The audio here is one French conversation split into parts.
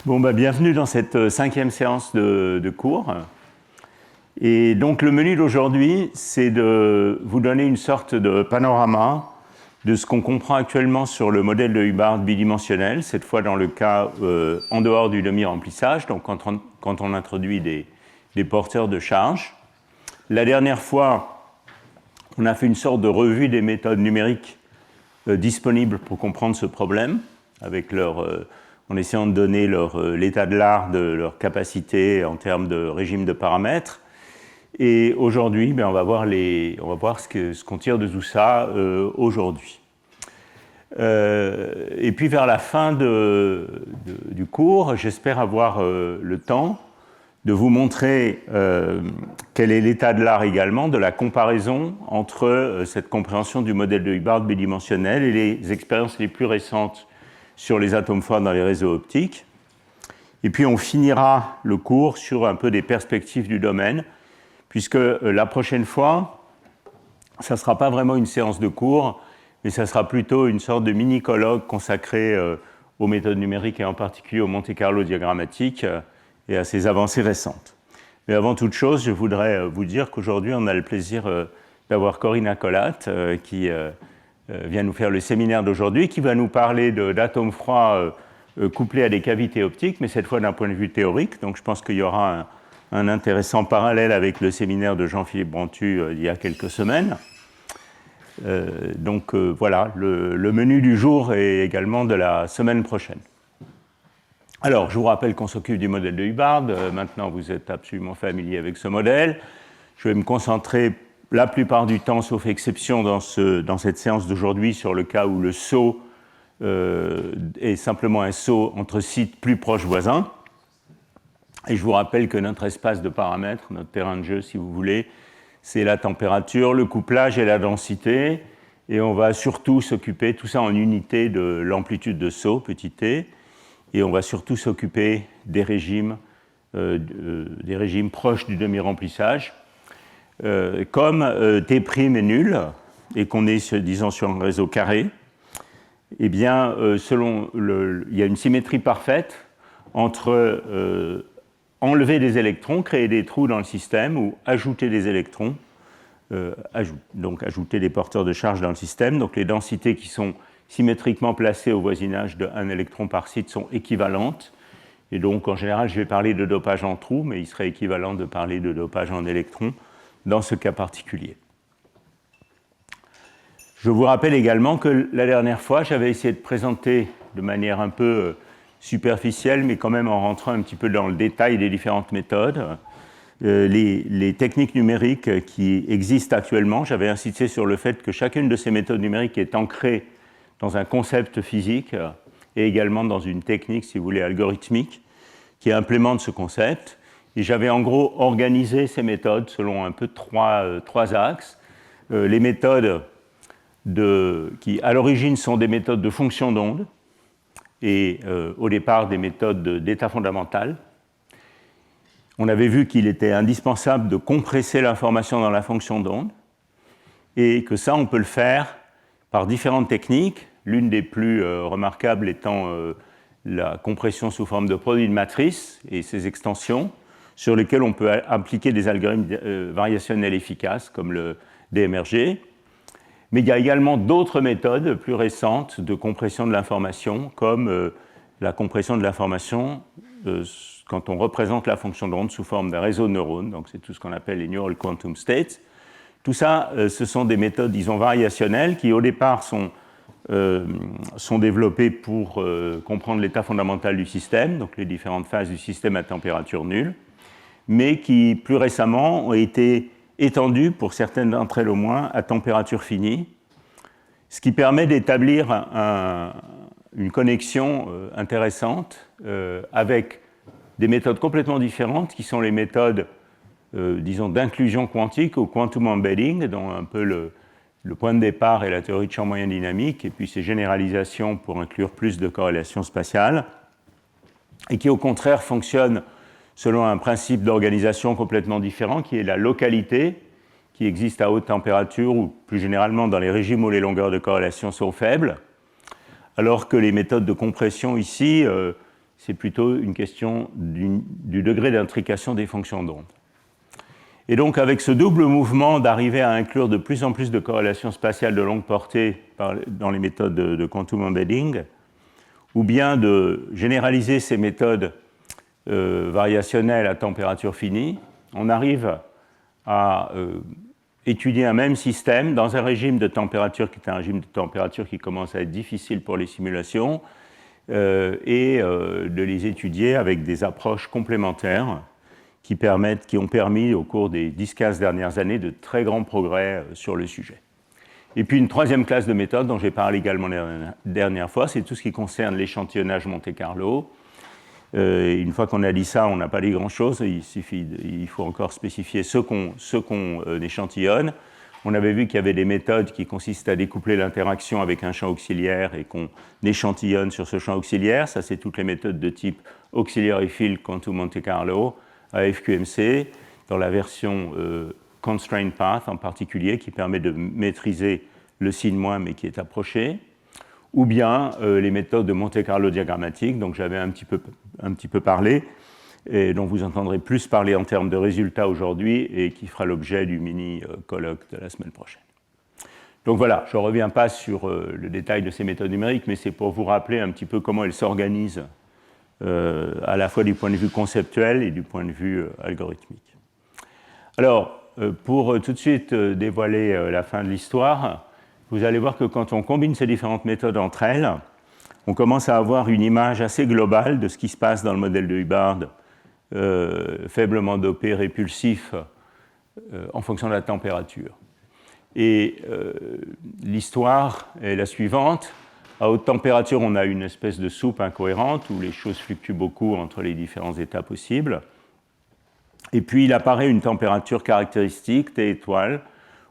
Bon, bienvenue dans cette cinquième séance de cours. Et donc le menu d'aujourd'hui, c'est de vous donner une sorte de panorama de ce qu'on comprend actuellement sur le modèle de Hubbard bidimensionnel, cette fois dans le cas en dehors du demi-remplissage, donc quand on introduit des porteurs de charge. La dernière fois, on a fait une sorte de revue des méthodes numériques disponibles pour comprendre ce problème, avec en essayant de donner l'état de l'art de leur capacité en termes de régime de paramètres. Et aujourd'hui, on va voir ce qu'on tire de tout ça aujourd'hui. Et puis vers la fin du cours, j'espère avoir le temps de vous montrer quel est l'état de l'art également de la comparaison entre cette compréhension du modèle de Hubbard bidimensionnel et les expériences les plus récentes sur les atomes forts dans les réseaux optiques. Et puis on finira le cours sur un peu des perspectives du domaine, puisque la prochaine fois, ça ne sera pas vraiment une séance de cours, mais ça sera plutôt une sorte de mini-colloque consacré aux méthodes numériques et en particulier au Monte Carlo diagrammatique et à ses avancées récentes. Mais avant toute chose, je voudrais vous dire qu'aujourd'hui, on a le plaisir d'avoir Corinna Collat qui vient nous faire le séminaire d'aujourd'hui, qui va nous parler d'atomes froids couplés à des cavités optiques, mais cette fois d'un point de vue théorique. Donc je pense qu'il y aura un intéressant parallèle avec le séminaire de Jean-Philippe Brantu il y a quelques semaines. Voilà, le menu du jour et également de la semaine prochaine. Alors, je vous rappelle qu'on s'occupe du modèle de Hubbard. Maintenant, vous êtes absolument familier avec ce modèle. Je vais me concentrer la plupart du temps, sauf exception, dans cette séance d'aujourd'hui, sur le cas où le saut est simplement un saut entre sites plus proches voisins. Et je vous rappelle que notre espace de paramètres, notre terrain de jeu, si vous voulez, c'est la température, le couplage et la densité. Et on va surtout s'occuper, tout ça en unité de l'amplitude de saut, petit t, et on va surtout s'occuper des régimes proches du demi-remplissage. Comme T' est nul et qu'on est, disons, sur un réseau carré, eh bien, il y a une symétrie parfaite entre enlever des électrons, créer des trous dans le système, ou ajouter des électrons, donc ajouter des porteurs de charge dans le système. Donc les densités qui sont symétriquement placées au voisinage d'un électron par site sont équivalentes. Et donc en général, je vais parler de dopage en trous, mais il serait équivalent de parler de dopage en électrons dans ce cas particulier. Je vous rappelle également que la dernière fois, j'avais essayé de présenter de manière un peu superficielle, mais quand même en rentrant un petit peu dans le détail des différentes méthodes, les techniques numériques qui existent actuellement. J'avais insisté sur le fait que chacune de ces méthodes numériques est ancrée dans un concept physique et également dans une technique, si vous voulez, algorithmique, qui implémente ce concept. Et j'avais en gros organisé ces méthodes selon un peu trois axes. Les méthodes qui, à l'origine, sont des méthodes de fonction d'onde et au départ des méthodes d'état fondamental. On avait vu qu'il était indispensable de compresser l'information dans la fonction d'onde et que ça, on peut le faire par différentes techniques, l'une des plus remarquables étant la compression sous forme de produit de matrice et ses extensions, sur lesquelles on peut appliquer des algorithmes variationnels efficaces, comme le DMRG. Mais il y a également d'autres méthodes plus récentes de compression de l'information, comme la compression de l'information quand on représente la fonction d'onde sous forme d'un réseau de neurones, donc c'est tout ce qu'on appelle les neural quantum states. Tout ça, ce sont des méthodes, disons, variationnelles, qui au départ sont développées pour comprendre l'état fondamental du système, donc les différentes phases du système à température nulle, mais qui, plus récemment, ont été étendues, pour certaines d'entre elles au moins, à température finie, ce qui permet d'établir une connexion intéressante avec des méthodes complètement différentes, qui sont les méthodes, disons, d'inclusion quantique ou quantum embedding, dont un peu le point de départ est la théorie de champ moyen dynamique, et puis ses généralisations pour inclure plus de corrélations spatiales, et qui au contraire fonctionnent selon un principe d'organisation complètement différent, qui est la localité, qui existe à haute température, ou plus généralement dans les régimes où les longueurs de corrélation sont faibles, alors que les méthodes de compression ici c'est plutôt une question du degré d'intrication des fonctions d'onde. Et donc, avec ce double mouvement d'arriver à inclure de plus en plus de corrélations spatiales de longue portée dans les méthodes de quantum embedding, ou bien de généraliser ces méthodes variationnelles à température finie, on arrive à étudier un même système dans un régime de température qui est un régime de température qui commence à être difficile pour les simulations, et de les étudier avec des approches complémentaires qui ont permis au cours des 10-15 dernières années de très grands progrès sur le sujet. Et puis une troisième classe de méthodes dont j'ai parlé également la dernière fois, c'est tout ce qui concerne l'échantillonnage Monte-Carlo. Une fois qu'on a dit ça, on n'a pas dit grand-chose, il faut encore spécifier ce qu'on échantillonne. On avait vu qu'il y avait des méthodes qui consistent à découpler l'interaction avec un champ auxiliaire et qu'on échantillonne sur ce champ auxiliaire. Ça, c'est toutes les méthodes de type Auxiliary Field Quantum Monte Carlo, AFQMC, dans la version Constraint Path en particulier, qui permet de maîtriser le signe moins mais qui est approché, ou bien les méthodes de Monte Carlo diagrammatique, dont j'avais un petit peu parlé, et dont vous entendrez plus parler en termes de résultats aujourd'hui et qui fera l'objet du mini-colloque de la semaine prochaine. Donc voilà, je ne reviens pas sur le détail de ces méthodes numériques, mais c'est pour vous rappeler un petit peu comment elles s'organisent à la fois du point de vue conceptuel et du point de vue algorithmique. Alors, pour tout de suite dévoiler la fin de l'histoire, vous allez voir que quand on combine ces différentes méthodes entre elles, on commence à avoir une image assez globale de ce qui se passe dans le modèle de Hubbard, faiblement dopé, répulsif, en fonction de la température. Et l'histoire est la suivante. À haute température, on a une espèce de soupe incohérente où les choses fluctuent beaucoup entre les différents états possibles. Et puis, il apparaît une température caractéristique, T étoile,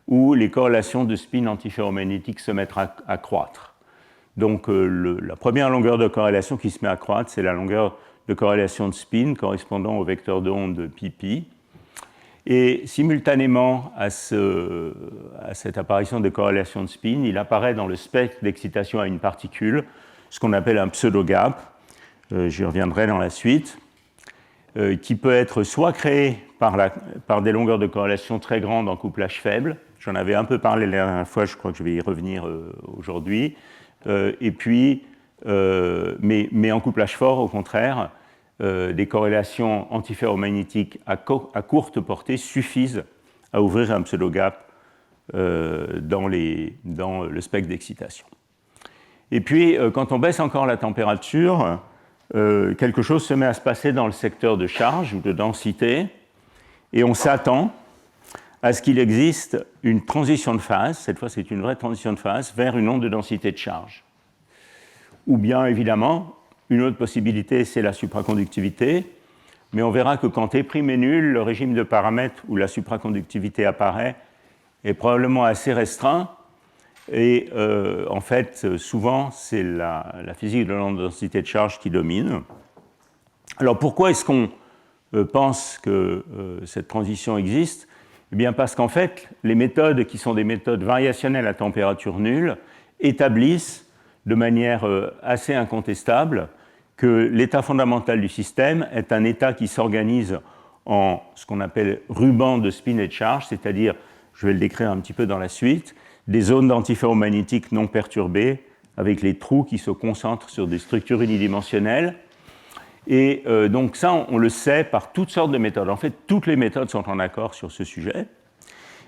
où les corrélations de spin antiferromagnétique se mettent à croître. Donc, la première longueur de corrélation qui se met à croître, c'est la longueur de corrélation de spin correspondant au vecteur de onde pi. Et simultanément à cette apparition de corrélation de spin, il apparaît dans le spectre d'excitation à une particule, ce qu'on appelle un pseudo-gap, j'y reviendrai dans la suite, qui peut être soit créé par des longueurs de corrélation très grandes en couplage faible, j'en avais un peu parlé la dernière fois, je crois que je vais y revenir aujourd'hui, et puis, mais en couplage fort, au contraire, des corrélations antiferromagnétiques à courte portée suffisent à ouvrir un pseudo-gap dans le spectre d'excitation. Et puis, quand on baisse encore la température, quelque chose se met à se passer dans le secteur de charge ou de densité, et on s'attend à ce qu'il existe une transition de phase, cette fois c'est une vraie transition de phase, vers une onde de densité de charge. Ou bien, évidemment, une autre possibilité, c'est la supraconductivité, mais on verra que quand T' est nul, le régime de paramètres où la supraconductivité apparaît est probablement assez restreint, et en fait, souvent, c'est la physique de l'onde de densité de charge qui domine. Alors pourquoi est-ce qu'on pense que cette transition existe ? Eh bien parce qu'en fait, les méthodes qui sont des méthodes variationnelles à température nulle établissent de manière assez incontestable que l'état fondamental du système est un état qui s'organise en ce qu'on appelle ruban de spin et de charge, c'est-à-dire, je vais le décrire un petit peu dans la suite, des zones d'antiferromagnétique non perturbées avec les trous qui se concentrent sur des structures unidimensionnelles. Et donc ça, on le sait par toutes sortes de méthodes. En fait, toutes les méthodes sont en accord sur ce sujet.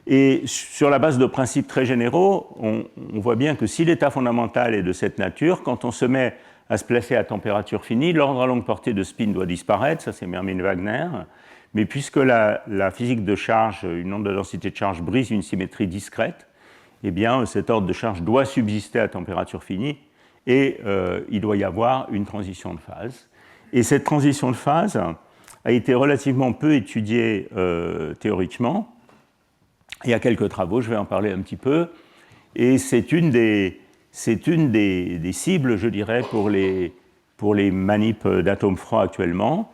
Et sur la base de principes très généraux, on voit bien que si l'état fondamental est de cette nature, quand on se met à se placer à température finie, l'ordre à longue portée de spin doit disparaître, ça c'est Mermin-Wagner, mais puisque la physique de charge, une onde de densité de charge brise une symétrie discrète, eh bien cet ordre de charge doit subsister à température finie et il doit y avoir une transition de phase. Et cette transition de phase a été relativement peu étudiée théoriquement. Il y a quelques travaux, je vais en parler un petit peu, et c'est une des cibles, je dirais, pour les manips d'atomes froids actuellement.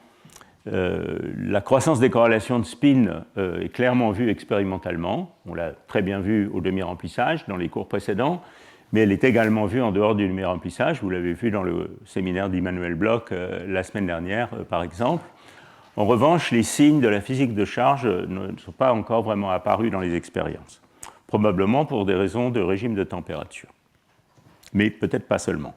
La croissance des corrélations de spin est clairement vue expérimentalement, on l'a très bien vu au demi-remplissage dans les cours précédents, mais elle est également vue en dehors du demi-remplissage. Vous l'avez vu dans le séminaire d'Immanuel Bloch la semaine dernière, par exemple. En revanche, les signes de la physique de charge ne sont pas encore vraiment apparus dans les expériences, probablement pour des raisons de régime de température, mais peut-être pas seulement.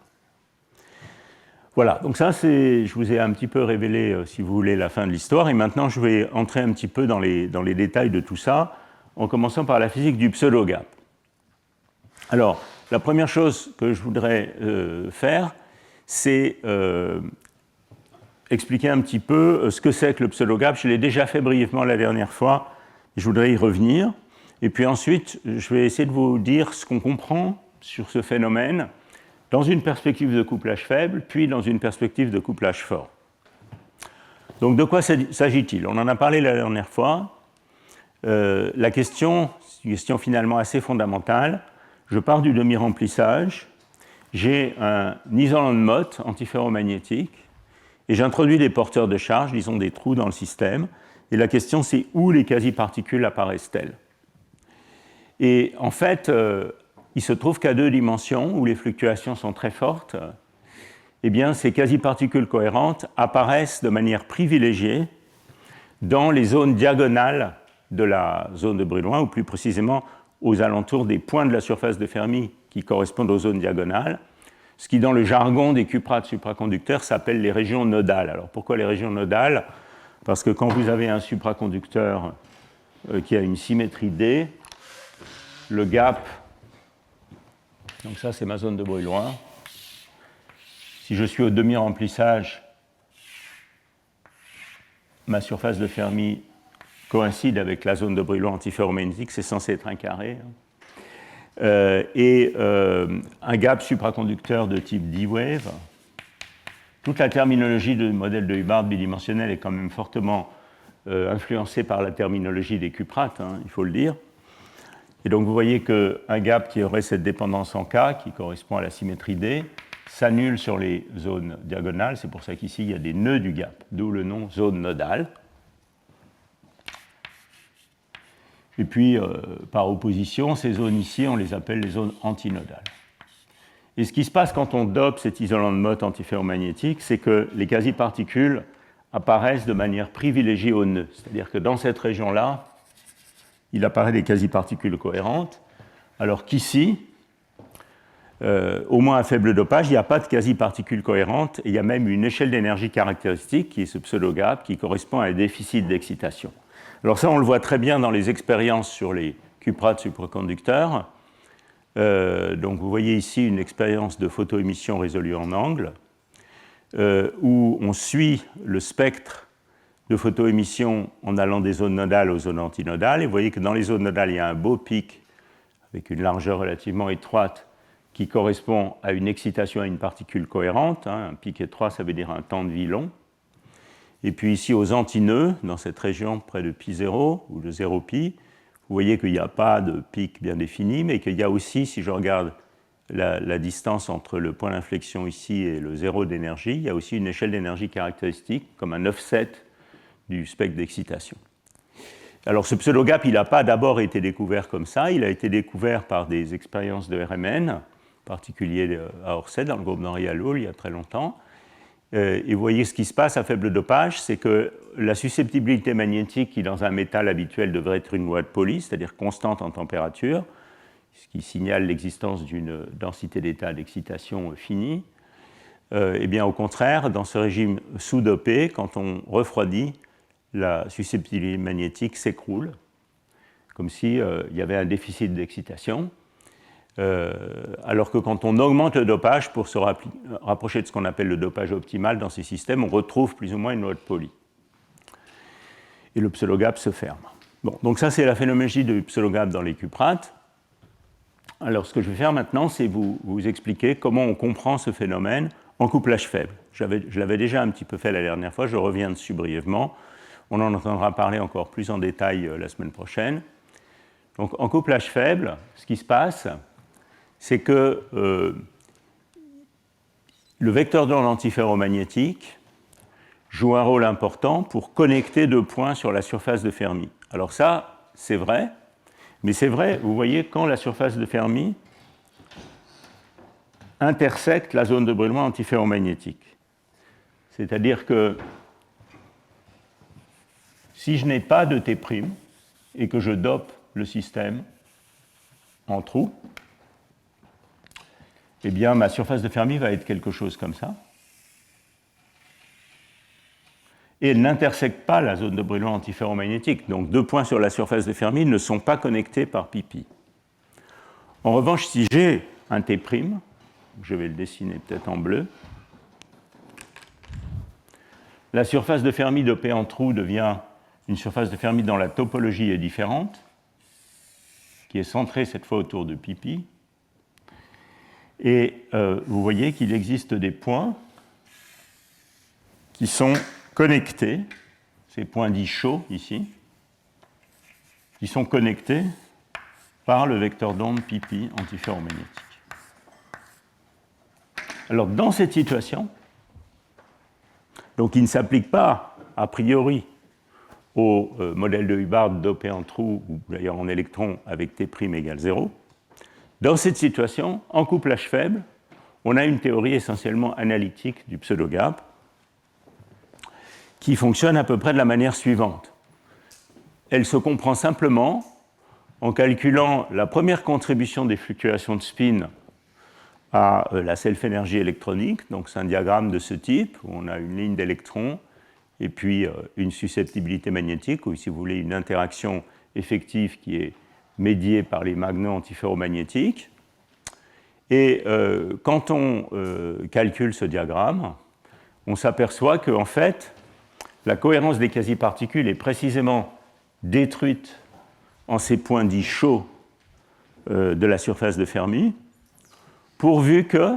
Voilà, donc ça, je vous ai un petit peu révélé, si vous voulez, la fin de l'histoire, et maintenant je vais entrer un petit peu dans les détails de tout ça, en commençant par la physique du pseudo-gap. Alors, la première chose que je voudrais faire, c'est expliquer un petit peu ce que c'est que le pseudo-gap. Je l'ai déjà fait brièvement la dernière fois, je voudrais y revenir. Et puis ensuite, je vais essayer de vous dire ce qu'on comprend sur ce phénomène dans une perspective de couplage faible, puis dans une perspective de couplage fort. Donc de quoi s'agit-il? On en a parlé la dernière fois. La question, c'est une question finalement assez fondamentale. Je pars du demi-remplissage, j'ai un isolant de Mott antiferromagnétique, et j'introduis des porteurs de charge, disons des trous dans le système, et la question c'est où les quasi-particules apparaissent-elles? Et en fait, il se trouve qu'à 2 dimensions, où les fluctuations sont très fortes, eh bien, ces quasi-particules cohérentes apparaissent de manière privilégiée dans les zones diagonales de la zone de Brillouin, ou plus précisément aux alentours des points de la surface de Fermi qui correspondent aux zones diagonales, ce qui, dans le jargon des cuprates supraconducteurs, s'appelle les régions nodales. Alors, pourquoi les régions nodales? Parce que quand vous avez un supraconducteur qui a une symétrie D, le gap, donc ça c'est ma zone de Brillouin, si je suis au demi-remplissage, ma surface de Fermi coïncide avec la zone de Brillouin antiferromagnétique, c'est censé être un carré. Un gap supraconducteur de type D-wave. Toute la terminologie du modèle de Hubbard bidimensionnel est quand même fortement influencée par la terminologie des cuprates, il faut le dire. Et donc vous voyez qu'un gap qui aurait cette dépendance en K, qui correspond à la symétrie D, s'annule sur les zones diagonales. C'est pour ça qu'ici il y a des nœuds du gap, d'où le nom zone nodale. Et puis, par opposition, ces zones ici, on les appelle les zones antinodales. Et ce qui se passe quand on dope cet isolant de Mott antiferromagnétique, c'est que les quasi-particules apparaissent de manière privilégiée au nœud. C'est-à-dire que dans cette région-là, il apparaît des quasi-particules cohérentes, alors qu'ici, au moins à faible dopage, il n'y a pas de quasi-particules cohérentes, et il y a même une échelle d'énergie caractéristique, qui est ce pseudo-gap, qui correspond à un déficit d'excitation. Alors ça, on le voit très bien dans les expériences sur les cuprates supraconducteurs. Donc vous voyez ici une expérience de photoémission résolue en angle, où on suit le spectre de photoémission en allant des zones nodales aux zones antinodales. Et vous voyez que dans les zones nodales, il y a un beau pic avec une largeur relativement étroite qui correspond à une excitation à une particule cohérente. Un pic étroit, ça veut dire un temps de vie long. Et puis ici, aux antinœuds, dans cette région près de π0 ou de 0π, vous voyez qu'il n'y a pas de pic bien défini, mais qu'il y a aussi, si je regarde la distance entre le point d'inflexion ici et le zéro d'énergie, il y a aussi une échelle d'énergie caractéristique, comme un offset du spectre d'excitation. Alors ce pseudo-gap, il n'a pas d'abord été découvert comme ça, il a été découvert par des expériences de RMN, en particulier à Orsay, dans le groupe d'Henri Alloul, il y a très longtemps. Et vous voyez ce qui se passe à faible dopage, c'est que la susceptibilité magnétique, qui dans un métal habituel devrait être une loi de Pauli, c'est-à-dire constante en température, ce qui signale l'existence d'une densité d'état d'excitation finie, eh bien au contraire, dans ce régime sous-dopé, quand on refroidit, la susceptibilité magnétique s'écroule, comme s'il y avait un déficit d'excitation. Alors que quand on augmente le dopage pour se rapprocher de ce qu'on appelle le dopage optimal dans ces systèmes, on retrouve plus ou moins une loi de Pauli. Et le pseudo-gap se ferme. Bon, donc ça, c'est la phénoménologie du pseudo-gap dans les cuprates. Alors, ce que je vais faire maintenant, c'est vous expliquer comment on comprend ce phénomène en couplage faible. Je l'avais déjà un petit peu fait la dernière fois, je reviens dessus brièvement. On en entendra parler encore plus en détail la semaine prochaine. Donc, en couplage faible, ce qui se passe, c'est que le vecteur d'onde antiferromagnétique joue un rôle important pour connecter 2 points sur la surface de Fermi. Alors ça, c'est vrai, mais c'est vrai, vous voyez, quand la surface de Fermi intersecte la zone de brûlement antiferromagnétique. C'est-à-dire que si je n'ai pas de T' et que je dope le système en trou, eh bien ma surface de Fermi va être quelque chose comme ça. Et elle n'intersecte pas la zone de brûlement antiferromagnétique. Donc 2 points sur la surface de Fermi ne sont pas connectés par pi. En revanche, si j'ai un T', je vais le dessiner peut-être en bleu, la surface de Fermi dopée en trou devient une surface de Fermi dont la topologie est différente, qui est centrée cette fois autour de pi. Et vous voyez qu'il existe des points qui sont connectés, ces points dits chauds ici, qui sont connectés par le vecteur d'onde pi antiferromagnétique. Alors dans cette situation, donc qui ne s'applique pas a priori au modèle de Hubbard dopé en trou, ou d'ailleurs en électron avec T' égale 0, dans cette situation, en couplage faible, on a une théorie essentiellement analytique du pseudo-gap qui fonctionne à peu près de la manière suivante. Elle se comprend simplement en calculant la première contribution des fluctuations de spin à la self-énergie électronique. Donc c'est un diagramme de ce type, où on a une ligne d'électrons et puis une susceptibilité magnétique, ou si vous voulez une interaction effective qui est médiée par les magnons antiferromagnétiques. Et quand on calcule ce diagramme, on s'aperçoit qu'en fait, la cohérence des quasi-particules est précisément détruite en ces points dits chauds de la surface de Fermi, pourvu que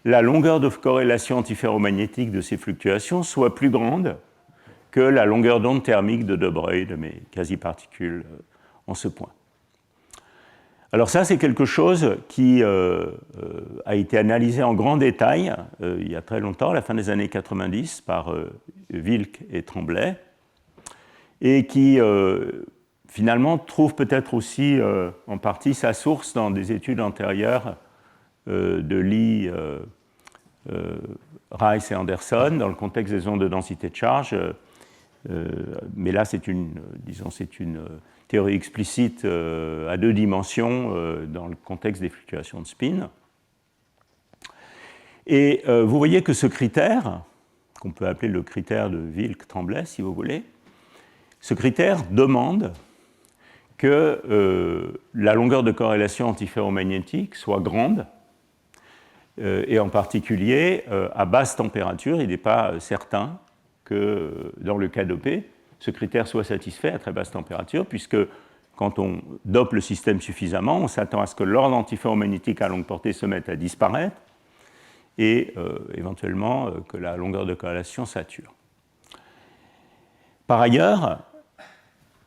la longueur de corrélation antiferromagnétique de ces fluctuations soit plus grande que la longueur d'onde thermique de De Broglie de mes quasi-particules en ce point. Alors ça, c'est quelque chose qui a été analysé en grand détail il y a très longtemps, à la fin des années 90, par Wilk et Tremblay, et qui finalement trouve peut-être aussi en partie sa source dans des études antérieures de Lee, Rice et Anderson, dans le contexte des ondes de densité de charge. Mais là, c'est une théorie explicite à 2 dimensions dans le contexte des fluctuations de spin. Et vous voyez que ce critère, qu'on peut appeler le critère de Wilk-Tremblay, si vous voulez, ce critère demande que la longueur de corrélation antiferromagnétique soit grande, et en particulier à basse température. Il n'est pas certain que dans le cas dopé, ce critère soit satisfait à très basse température, puisque quand on dope le système suffisamment, on s'attend à ce que l'ordre antiferromagnétique à longue portée se mette à disparaître et éventuellement que la longueur de corrélation sature. Par ailleurs,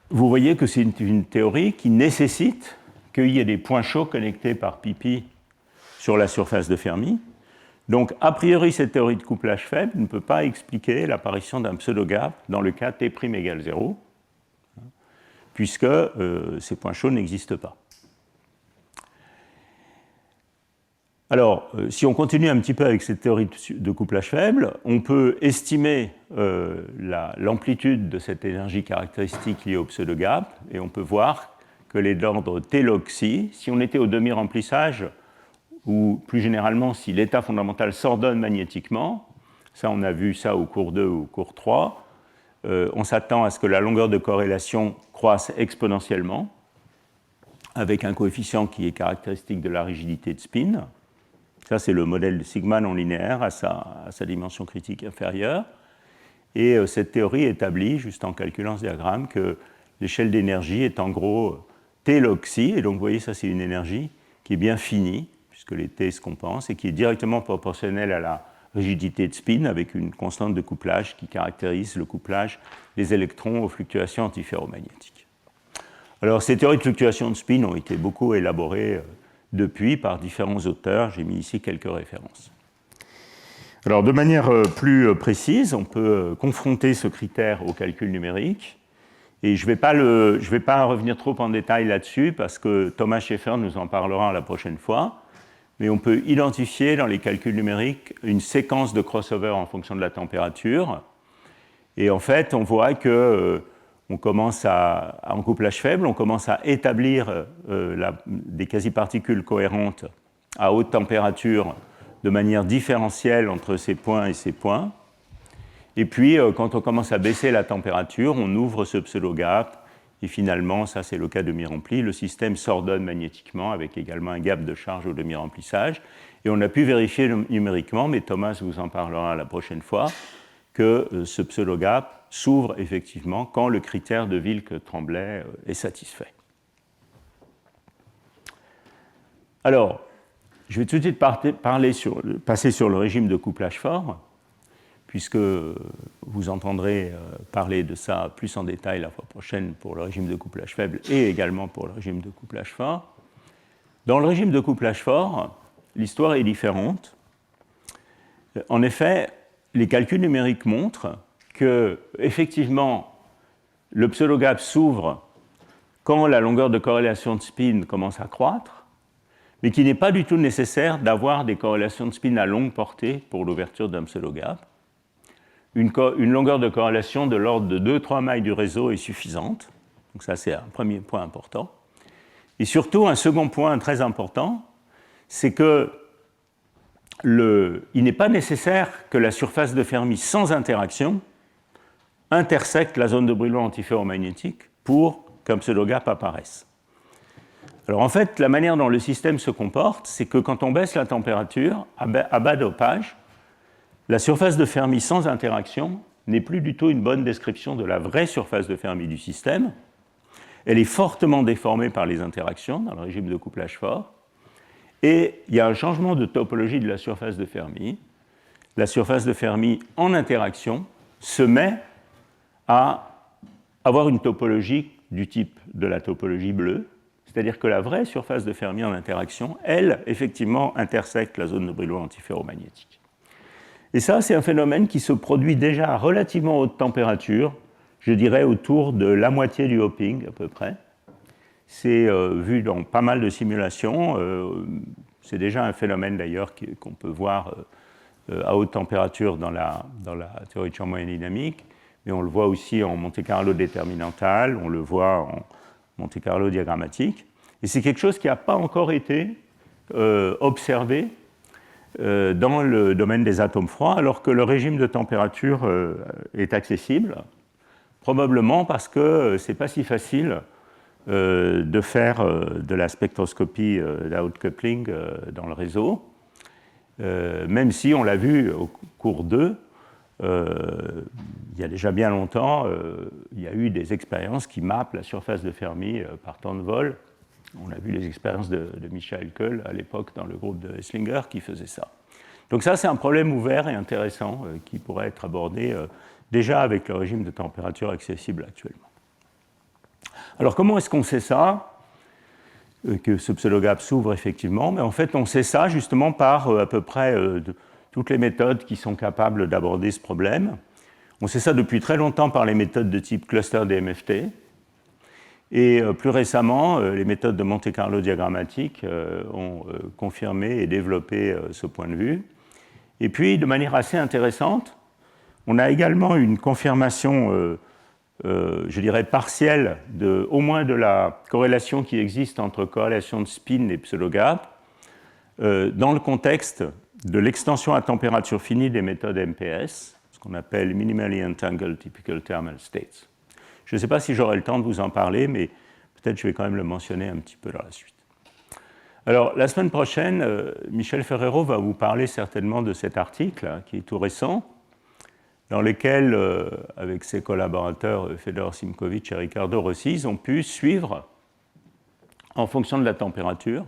vous voyez que c'est une théorie qui nécessite qu'il y ait des points chauds connectés par pi sur la surface de Fermi. Donc, a priori, cette théorie de couplage faible ne peut pas expliquer l'apparition d'un pseudo-gap dans le cas T' égale 0, puisque ces points chauds n'existent pas. Alors, si on continue un petit peu avec cette théorie de couplage faible, on peut estimer l'amplitude de cette énergie caractéristique liée au pseudo-gap, et on peut voir qu'elle est d'ordre T log xi. Si on était au demi-remplissage, ou plus généralement si l'état fondamental s'ordonne magnétiquement, ça on a vu ça au cours 2 ou au cours 3, on s'attend à ce que la longueur de corrélation croisse exponentiellement, avec un coefficient qui est caractéristique de la rigidité de spin. Ça c'est le modèle de sigma non linéaire à sa dimension critique inférieure. Et cette théorie établit, juste en calculant ce diagramme, que l'échelle d'énergie est en gros T log xi, et donc vous voyez ça c'est une énergie qui est bien finie, puisque les T se compensent, et qui est directement proportionnelle à la rigidité de spin, avec une constante de couplage qui caractérise le couplage des électrons aux fluctuations antiferromagnétiques. Alors, ces théories de fluctuations de spin ont été beaucoup élaborées depuis par différents auteurs. J'ai mis ici quelques références. Alors, de manière plus précise, on peut confronter ce critère au calcul numérique. Et je ne vais pas revenir trop en détail là-dessus, parce que Thomas Schaeffer nous en parlera la prochaine fois. mais on peut identifier dans les calculs numériques une séquence de crossover en fonction de la température. Et en fait, on voit que on commence en couplage faible, on commence à établir des quasi-particules cohérentes à haute température de manière différentielle entre ces points et ces points. Et puis, quand on commence à baisser la température, on ouvre ce pseudo-gap. Et finalement, ça c'est le cas demi-rempli, le système s'ordonne magnétiquement avec également un gap de charge au demi-remplissage. Et on a pu vérifier numériquement, mais Thomas vous en parlera la prochaine fois, que ce pseudo-gap s'ouvre effectivement quand le critère de Wilk-Tremblay est satisfait. Alors, je vais tout de suite passer sur le régime de couplage fort, puisque vous entendrez parler de ça plus en détail la fois prochaine pour le régime de couplage faible et également pour le régime de couplage fort. Dans le régime de couplage fort, l'histoire est différente. En effet, les calculs numériques montrent que, effectivement, le pseudo-gap s'ouvre quand la longueur de corrélation de spin commence à croître, mais qu'il n'est pas du tout nécessaire d'avoir des corrélations de spin à longue portée pour l'ouverture d'un pseudo-gap. Une longueur de corrélation de l'ordre de 2-3 mailles du réseau est suffisante. Donc ça, c'est un premier point important. Et surtout, un second point très important, c'est que il n'est pas nécessaire que la surface de Fermi sans interaction intersecte la zone de brûlement antiferromagnétique pour qu'un pseudo-gap apparaisse. Alors en fait, la manière dont le système se comporte, c'est que quand on baisse la température à bas dopage, la surface de Fermi sans interaction n'est plus du tout une bonne description de la vraie surface de Fermi du système. Elle est fortement déformée par les interactions dans le régime de couplage fort. Et il y a un changement de topologie de la surface de Fermi. La surface de Fermi en interaction se met à avoir une topologie du type de la topologie bleue, c'est-à-dire que la vraie surface de Fermi en interaction, elle, effectivement, intersecte la zone de brûlement antiferromagnétique. Et ça, c'est un phénomène qui se produit déjà à relativement haute température, je dirais autour de la moitié du hopping à peu près. C'est vu dans pas mal de simulations. C'est déjà un phénomène d'ailleurs qu'on peut voir à haute température dans la théorie de champ moyen dynamique, mais on le voit aussi en Monte Carlo déterminantal, on le voit en Monte Carlo diagrammatique. Et c'est quelque chose qui n'a pas encore été observé dans le domaine des atomes froids, alors que le régime de température est accessible, probablement parce que ce n'est pas si facile de faire de la spectroscopie d'outcoupling dans le réseau, même si on l'a vu au cours d'eux, il y a déjà bien longtemps, il y a eu des expériences qui mappent la surface de Fermi par temps de vol. On a vu les expériences de Michael Keul à l'époque dans le groupe de Hesslinger qui faisait ça. Donc ça, c'est un problème ouvert et intéressant qui pourrait être abordé déjà avec le régime de température accessible actuellement. Alors comment est-ce qu'on sait ça, que ce pseudo-gap s'ouvre effectivement? Mais en fait, on sait ça justement par à peu près toutes les méthodes qui sont capables d'aborder ce problème. On sait ça depuis très longtemps par les méthodes de type cluster DMFT. Et plus récemment, les méthodes de Monte Carlo diagrammatique ont confirmé et développé ce point de vue. Et puis, de manière assez intéressante, on a également une confirmation, je dirais, partielle, au moins de la corrélation qui existe entre corrélation de spin et pseudo-gap, dans le contexte de l'extension à température finie des méthodes MPS, ce qu'on appelle Minimally Entangled Typical Thermal States. Je ne sais pas si j'aurai le temps de vous en parler, mais peut-être je vais quand même le mentionner un petit peu dans la suite. Alors, la semaine prochaine, Michel Ferrero va vous parler certainement de cet article, qui est tout récent, dans lequel, avec ses collaborateurs Fedor Simkovic et Ricardo Rossi, ils ont pu suivre, en fonction de la température,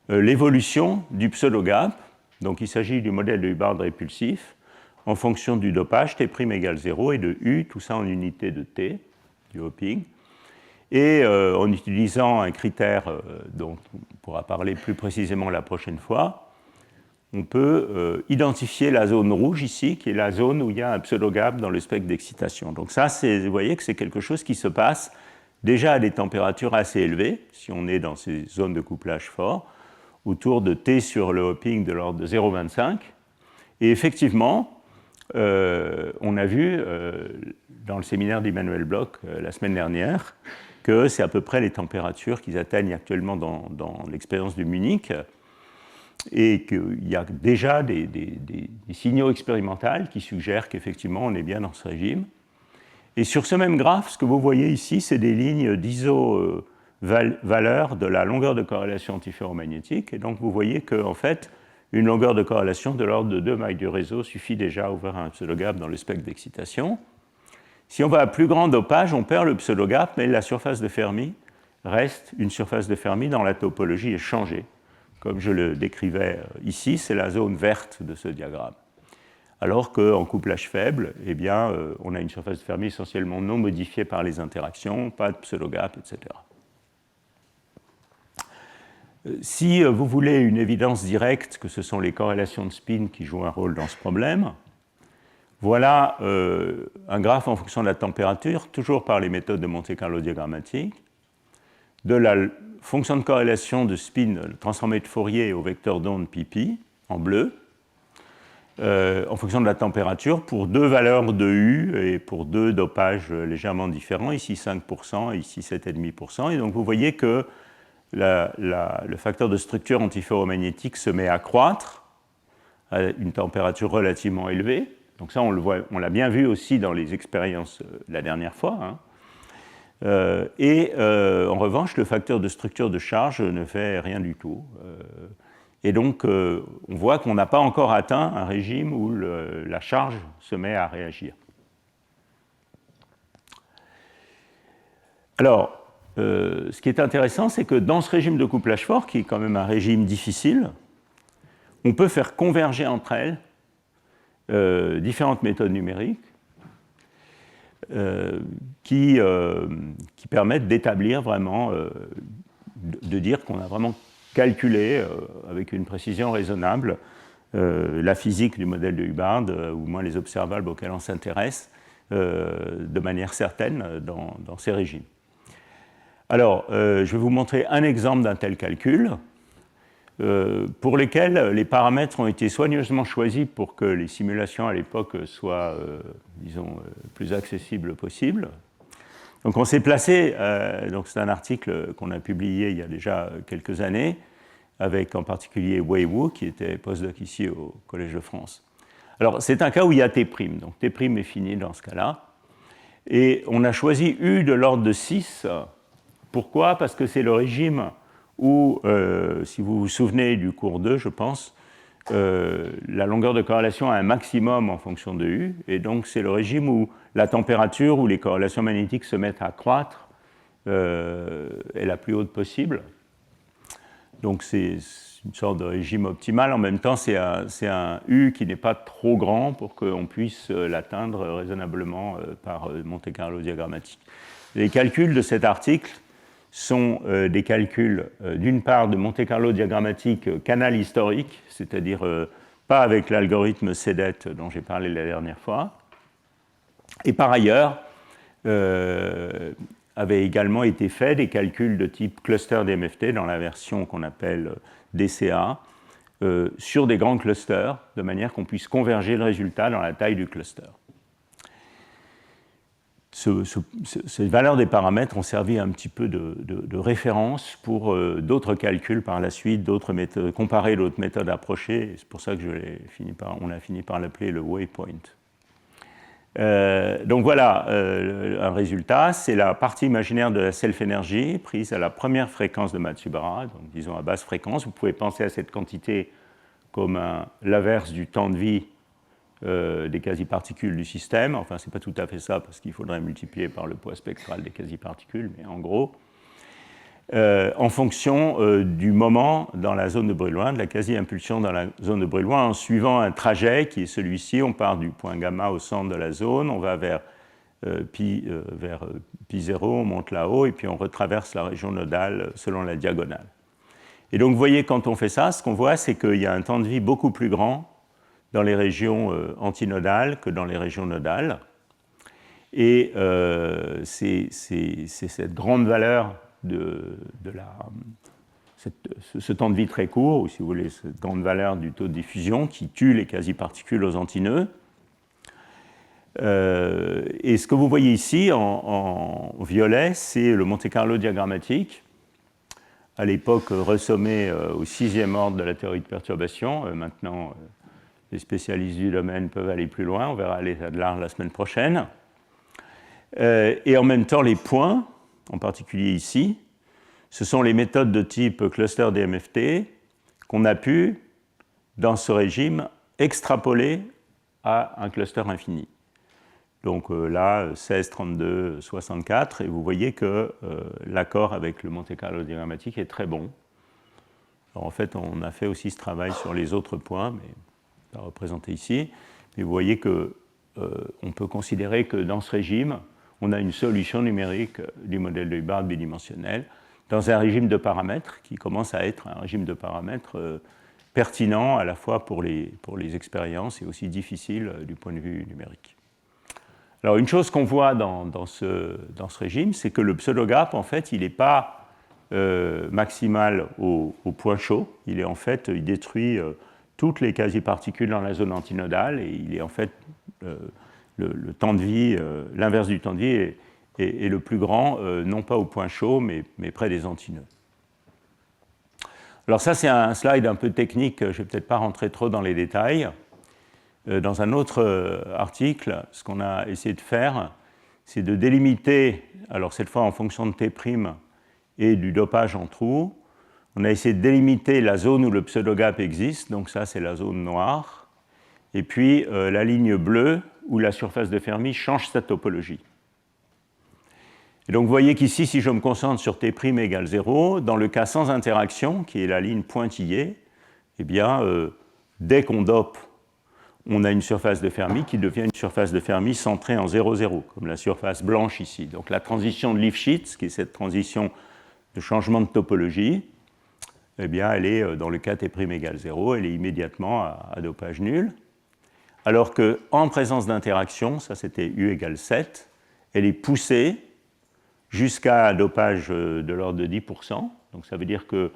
l'évolution du pseudo-gap. Donc, il s'agit du modèle de Hubbard répulsif, en fonction du dopage, T' égale 0, et de U, tout ça en unité de T, du hopping. Et en utilisant un critère dont on pourra parler plus précisément la prochaine fois, on peut identifier la zone rouge ici, qui est la zone où il y a un pseudo-gap dans le spectre d'excitation. Donc ça, vous voyez que c'est quelque chose qui se passe déjà à des températures assez élevées, si on est dans ces zones de couplage fort, autour de T sur le hopping de l'ordre de 0,25. Et effectivement, on a vu dans le séminaire d'Emmanuel Bloch la semaine dernière que c'est à peu près les températures qu'ils atteignent actuellement dans l'expérience de Munich, et qu'il y a déjà des signaux expérimentaux qui suggèrent qu'effectivement on est bien dans ce régime. Et sur ce même graphe, ce que vous voyez ici, c'est des lignes d'iso-valeur de la longueur de corrélation antiferromagnétique. Et donc vous voyez qu'en fait, une longueur de corrélation de l'ordre de 2 mailles du réseau suffit déjà à ouvrir un pseudogap dans le spectre d'excitation. Si on va à plus grand dopage, on perd le pseudogap, mais la surface de Fermi reste une surface de Fermi dont la topologie est changée. Comme je le décrivais ici, c'est la zone verte de ce diagramme. Alors qu'en couplage faible, eh bien, on a une surface de Fermi essentiellement non modifiée par les interactions, pas de pseudogap, etc. Si vous voulez une évidence directe que ce sont les corrélations de spin qui jouent un rôle dans ce problème, voilà un graphe en fonction de la température, toujours par les méthodes de Monte-Carlo diagrammatique, de la fonction de corrélation de spin transformée de Fourier au vecteur d'onde pi en bleu, en fonction de la température, pour deux valeurs de U et pour deux dopages légèrement différents, ici 5% et ici 7,5%. Et donc vous voyez que le facteur de structure antiferromagnétique se met à croître à une température relativement élevée. Donc ça, on l'a bien vu aussi dans les expériences la dernière fois. Hein. En revanche, le facteur de structure de charge ne fait rien du tout. Et donc, on voit qu'on n'a pas encore atteint un régime où la charge se met à réagir. Alors, ce qui est intéressant, c'est que dans ce régime de couplage fort, qui est quand même un régime difficile, on peut faire converger entre elles différentes méthodes numériques qui permettent d'établir vraiment, de dire qu'on a vraiment calculé avec une précision raisonnable la physique du modèle de Hubbard, ou moins les observables auxquels on s'intéresse, de manière certaine dans ces régimes. Alors, je vais vous montrer un exemple d'un tel calcul, pour lesquels les paramètres ont été soigneusement choisis pour que les simulations à l'époque soient, disons, plus accessibles possible. Donc on s'est placé, donc c'est un article qu'on a publié il y a déjà quelques années, avec en particulier Wei Wu, qui était postdoc ici au Collège de France. Alors c'est un cas où il y a T', donc T' est fini dans ce cas-là. Et on a choisi U de l'ordre de 6. Pourquoi ? Parce que c'est le régime où, si vous vous souvenez du cours 2, je pense, la longueur de corrélation a un maximum en fonction de U, et donc c'est le régime où la température, où les corrélations magnétiques se mettent à croître, est la plus haute possible. Donc c'est une sorte de régime optimal. En même temps, c'est un U qui n'est pas trop grand pour qu'on puisse l'atteindre raisonnablement par Monte-Carlo diagrammatique. Les calculs de cet article sont des calculs, d'une part, de Monte-Carlo diagrammatique canal historique, c'est-à-dire pas avec l'algorithme CEDET dont j'ai parlé la dernière fois, et par ailleurs, avaient également été faits des calculs de type cluster DMFT dans la version qu'on appelle DCA, sur des grands clusters, de manière qu'on puisse converger le résultat dans la taille du cluster. Ces valeurs des paramètres ont servi un petit peu de référence pour d'autres calculs par la suite, d'autres méthodes, comparer d'autres méthodes approchées. C'est pour ça que on a fini par l'appeler le waypoint. Donc voilà un résultat, c'est la partie imaginaire de la self-énergie prise à la première fréquence de Matsubara, donc disons à basse fréquence. Vous pouvez penser à cette quantité comme l'inverse du temps de vie des quasi-particules du système. Enfin, ce n'est pas tout à fait ça, parce qu'il faudrait multiplier par le poids spectral des quasi-particules, mais en gros, en fonction du moment dans la zone de Brillouin, de la quasi-impulsion dans la zone de Brillouin, en suivant un trajet qui est celui-ci. On part du point gamma au centre de la zone, on va vers pi 0, on monte là-haut, et puis on retraverse la région nodale selon la diagonale. Et donc, vous voyez, quand on fait ça, ce qu'on voit, c'est qu'il y a un temps de vie beaucoup plus grand dans les régions antinodales que dans les régions nodales. Et c'est cette grande valeur de ce temps de vie très court, ou si vous voulez, ce temps de valeur du taux de diffusion qui tue les quasi-particules aux antinœuds. Et ce que vous voyez ici en violet, c'est le Monte-Carlo diagrammatique, à l'époque ressommé au 6e ordre de la théorie de perturbation. Maintenant, les spécialistes du domaine peuvent aller plus loin, on verra l'état de l'art la semaine prochaine. Et en même temps, les points, en particulier ici, ce sont les méthodes de type cluster DMFT qu'on a pu, dans ce régime, extrapoler à un cluster infini. Donc là, 16, 32, 64, et vous voyez que l'accord avec le Monte-Carlo diagrammatique est très bon. Alors, en fait, on a fait aussi ce travail sur les autres points, mais pas représenté ici. Mais vous voyez qu'on peut considérer que dans ce régime, on a une solution numérique du modèle de Hubbard bidimensionnel dans un régime de paramètres qui commence à être un régime de paramètres pertinent à la fois pour les expériences et aussi difficile du point de vue numérique. Alors, une chose qu'on voit dans ce régime, c'est que le pseudogap, en fait, il n'est pas maximal au point chaud. Il est en fait, il détruit toutes les quasi-particules dans la zone antinodale et il est en fait le temps de vie, l'inverse du temps de vie est le plus grand, non pas au point chaud, mais près des antinœuds. Alors ça, c'est un slide un peu technique, je ne vais peut-être pas rentrer trop dans les détails. Dans un autre article, ce qu'on a essayé de faire, c'est de délimiter, alors cette fois en fonction de T' et du dopage en trou, on a essayé de délimiter la zone où le pseudogap existe, donc ça c'est la zone noire, et puis la ligne bleue où la surface de Fermi change sa topologie. Et donc vous voyez qu'ici, si je me concentre sur T' égale 0, dans le cas sans interaction, qui est la ligne pointillée, eh bien, dès qu'on dope, on a une surface de Fermi qui devient une surface de Fermi centrée en 0,0, comme la surface blanche ici. Donc la transition de Lifshitz, qui est cette transition de changement de topologie, eh bien, elle est, dans le cas T' égale 0, elle est immédiatement à dopage nul. Alors qu'en présence d'interaction, ça c'était U égale 7, elle est poussée jusqu'à un dopage de l'ordre de 10%. Donc ça veut dire que,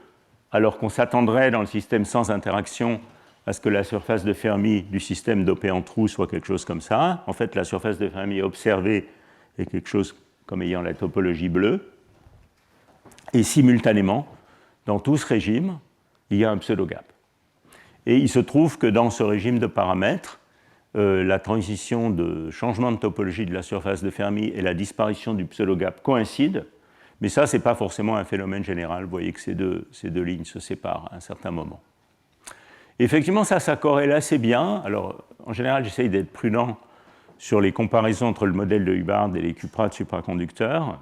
alors qu'on s'attendrait dans le système sans interaction à ce que la surface de Fermi du système dopé en trou soit quelque chose comme ça, en fait la surface de Fermi observée est quelque chose comme ayant la topologie bleue. Et simultanément, dans tout ce régime, il y a un pseudogap. Et il se trouve que dans ce régime de paramètres, la transition de changement de topologie de la surface de Fermi et la disparition du pseudogap coïncident, mais ça, ce n'est pas forcément un phénomène général. Vous voyez que ces deux lignes se séparent à un certain moment. Et effectivement, ça corrèle assez bien. Alors, en général, j'essaye d'être prudent sur les comparaisons entre le modèle de Hubbard et les cuprates supraconducteurs,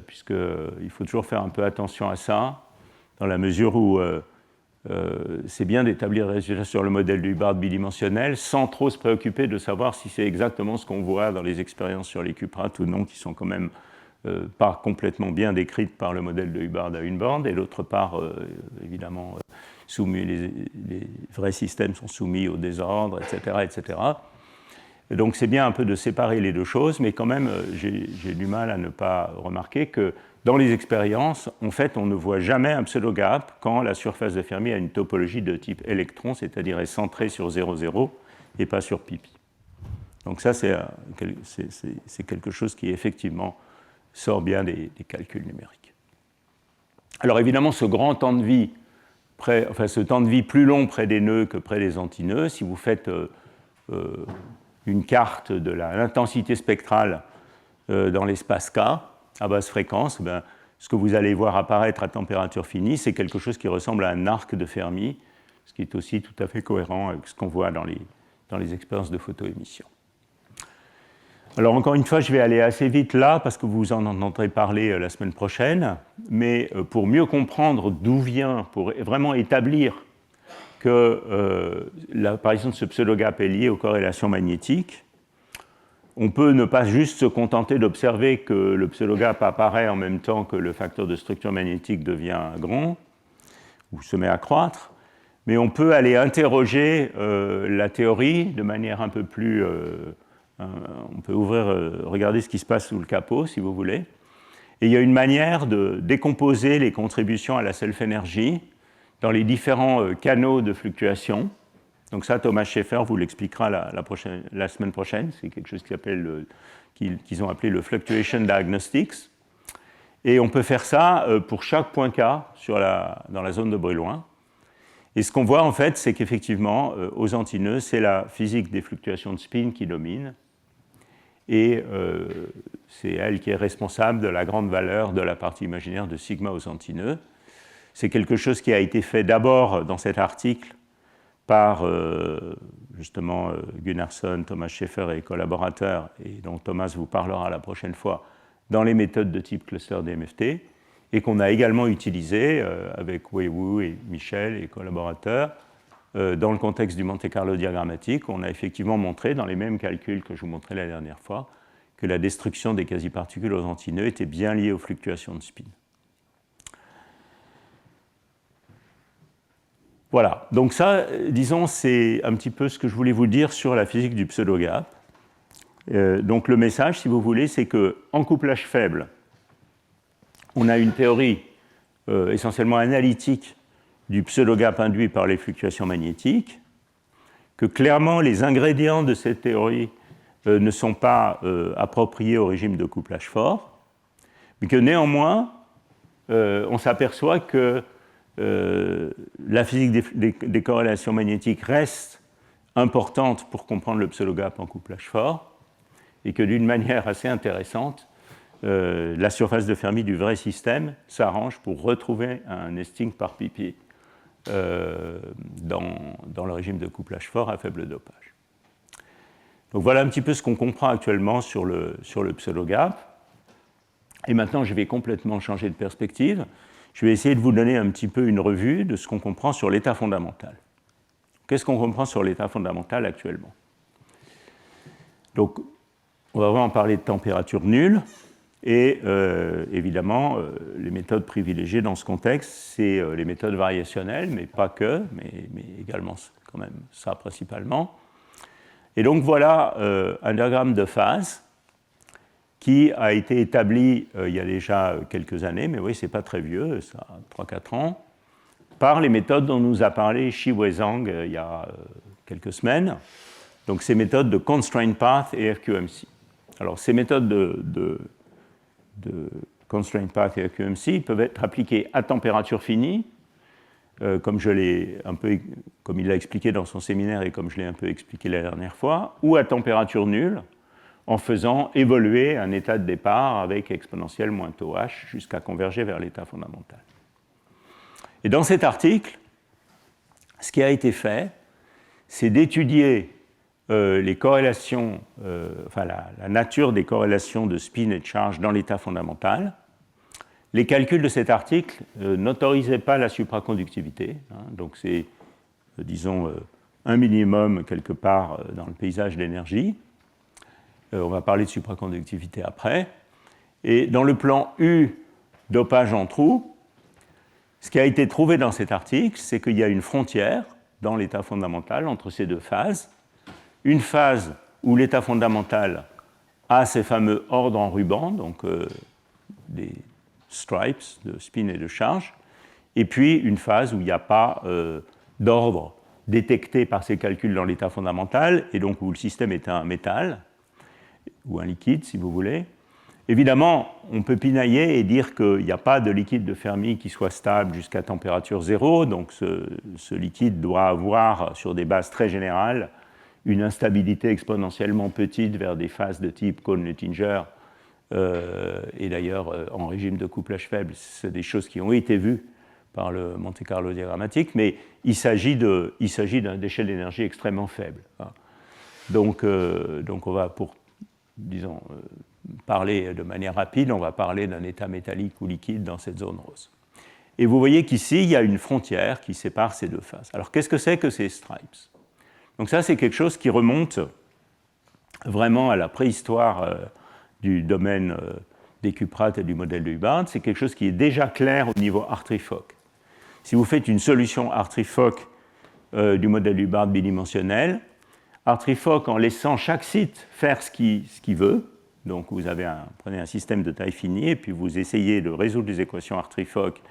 puisqu'il faut toujours faire un peu attention à ça, dans la mesure où c'est bien d'établir des résultats sur le modèle de Hubbard bidimensionnel sans trop se préoccuper de savoir si c'est exactement ce qu'on voit dans les expériences sur les cuprates ou non, qui sont quand même pas complètement bien décrites par le modèle de Hubbard à une borne, et d'autre part, évidemment, les vrais systèmes sont soumis au désordre, etc. etc. Et donc c'est bien un peu de séparer les deux choses, mais quand même, j'ai du mal à ne pas remarquer que dans les expériences, en fait, on ne voit jamais un pseudogap quand la surface de Fermi a une topologie de type électron, c'est-à-dire est centrée sur 0,0 et pas sur pi. Donc ça, c'est quelque chose qui effectivement sort bien des calculs numériques. Alors évidemment, ce grand temps de vie, ce temps de vie plus long près des nœuds que près des antinœuds, si vous faites une carte de l'intensité spectrale dans l'espace K, à basse fréquence, ce que vous allez voir apparaître à température finie, c'est quelque chose qui ressemble à un arc de Fermi, ce qui est aussi tout à fait cohérent avec ce qu'on voit dans les expériences de photoémission. Alors encore une fois, je vais aller assez vite là, parce que vous en entendrez parler la semaine prochaine, mais pour mieux comprendre d'où vient, pour vraiment établir que l'apparition de ce pseudogap est liée aux corrélations magnétiques, on peut ne pas juste se contenter d'observer que le pseudogap apparaît en même temps que le facteur de structure magnétique devient grand, ou se met à croître, mais on peut aller interroger la théorie de manière un peu plus... on peut regarder ce qui se passe sous le capot, si vous voulez, Et il y a une manière de décomposer les contributions à la self-énergie dans les différents canaux de fluctuation. Donc ça, Thomas Schaeffer vous l'expliquera la semaine prochaine. C'est quelque chose qu'ils ont appelé le Fluctuation Diagnostics. Et on peut faire ça pour chaque point K dans la zone de Brillouin. Et ce qu'on voit en fait, c'est qu'effectivement, aux antineux, c'est la physique des fluctuations de spin qui domine. Et c'est elle qui est responsable de la grande valeur de la partie imaginaire de sigma aux antineux. C'est quelque chose qui a été fait d'abord dans cet article par justement Gunnarsson, Thomas Schaeffer et collaborateurs, et dont Thomas vous parlera la prochaine fois, dans les méthodes de type cluster DMFT, et qu'on a également utilisé avec Wei Wu et Michel et collaborateurs dans le contexte du Monte-Carlo diagrammatique. On a effectivement montré, dans les mêmes calculs que je vous montrais la dernière fois, que la destruction des quasi-particules aux antineux était bien liée aux fluctuations de spin. Voilà, donc ça, disons, c'est un petit peu ce que je voulais vous dire sur la physique du pseudo-gap. Donc le message, si vous voulez, c'est qu'en couplage faible, on a une théorie essentiellement analytique du pseudo-gap induit par les fluctuations magnétiques, que clairement les ingrédients de cette théorie ne sont pas appropriés au régime de couplage fort, mais que néanmoins, on s'aperçoit que la physique des corrélations magnétiques reste importante pour comprendre le pseudo-gap en couplage fort, et que d'une manière assez intéressante, la surface de Fermi du vrai système s'arrange pour retrouver un nesting par pipi dans le régime de couplage fort à faible dopage. Donc voilà un petit peu ce qu'on comprend actuellement sur le pseudo-gap. Et maintenant, je vais complètement changer de perspective. Je vais essayer de vous donner un petit peu une revue de ce qu'on comprend sur l'état fondamental. Qu'est-ce qu'on comprend sur l'état fondamental actuellement? Donc, on va vraiment parler de température nulle. Et évidemment, les méthodes privilégiées dans ce contexte, c'est les méthodes variationnelles, mais pas que, mais également quand même ça principalement. Et donc voilà un diagramme de phase qui a été établi il y a déjà quelques années, mais oui, ce n'est pas très vieux, ça a 3-4 ans, par les méthodes dont nous a parlé Shi-Wei Zhang il y a quelques semaines, donc ces méthodes de Constraint Path et RQMC. Alors ces méthodes de Constraint Path et RQMC peuvent être appliquées à température finie, comme il l'a expliqué dans son séminaire et comme je l'ai un peu expliqué la dernière fois, ou à température nulle, en faisant évoluer un état de départ avec exponentielle moins taux h jusqu'à converger vers l'état fondamental. Et dans cet article, ce qui a été fait, c'est d'étudier les corrélations, la nature des corrélations de spin et de charge dans l'état fondamental. Les calculs de cet article n'autorisaient pas la supraconductivité, donc c'est, disons, un minimum quelque part dans le paysage d'énergie. On va parler de supraconductivité après. Et dans le plan U, dopage en trou, ce qui a été trouvé dans cet article, c'est qu'il y a une frontière dans l'état fondamental entre ces deux phases. Une phase où l'état fondamental a ces fameux ordres en ruban, donc des stripes de spin et de charge, et puis une phase où il n'y a pas d'ordre détecté par ces calculs dans l'état fondamental, et donc où le système est un métal, ou un liquide, si vous voulez. Évidemment, on peut pinailler et dire qu'il n'y a pas de liquide de Fermi qui soit stable jusqu'à température zéro, donc ce liquide doit avoir, sur des bases très générales, une instabilité exponentiellement petite vers des phases de type Cohn-Luttinger, et d'ailleurs, en régime de couplage faible, c'est des choses qui ont été vues par le Monte-Carlo diagrammatique, mais il s'agit d'un déchet d'énergie extrêmement faible. Donc on va, pour parler de manière rapide, on va parler d'un état métallique ou liquide dans cette zone rose. Et vous voyez qu'ici, il y a une frontière qui sépare ces deux phases. Alors, qu'est-ce que c'est que ces stripes? Donc ça, c'est quelque chose qui remonte vraiment à la préhistoire du domaine des cuprates et du modèle de Hubbard. C'est quelque chose qui est déjà clair au niveau Hartree-Fock. Si vous faites une solution Hartree-Fock du modèle de Hubbard bidimensionnel, Hartree-Fock, en laissant chaque site faire ce qu'il veut, Donc vous prenez un système de taille finie et puis vous essayez de résoudre les équations Hartree-Fock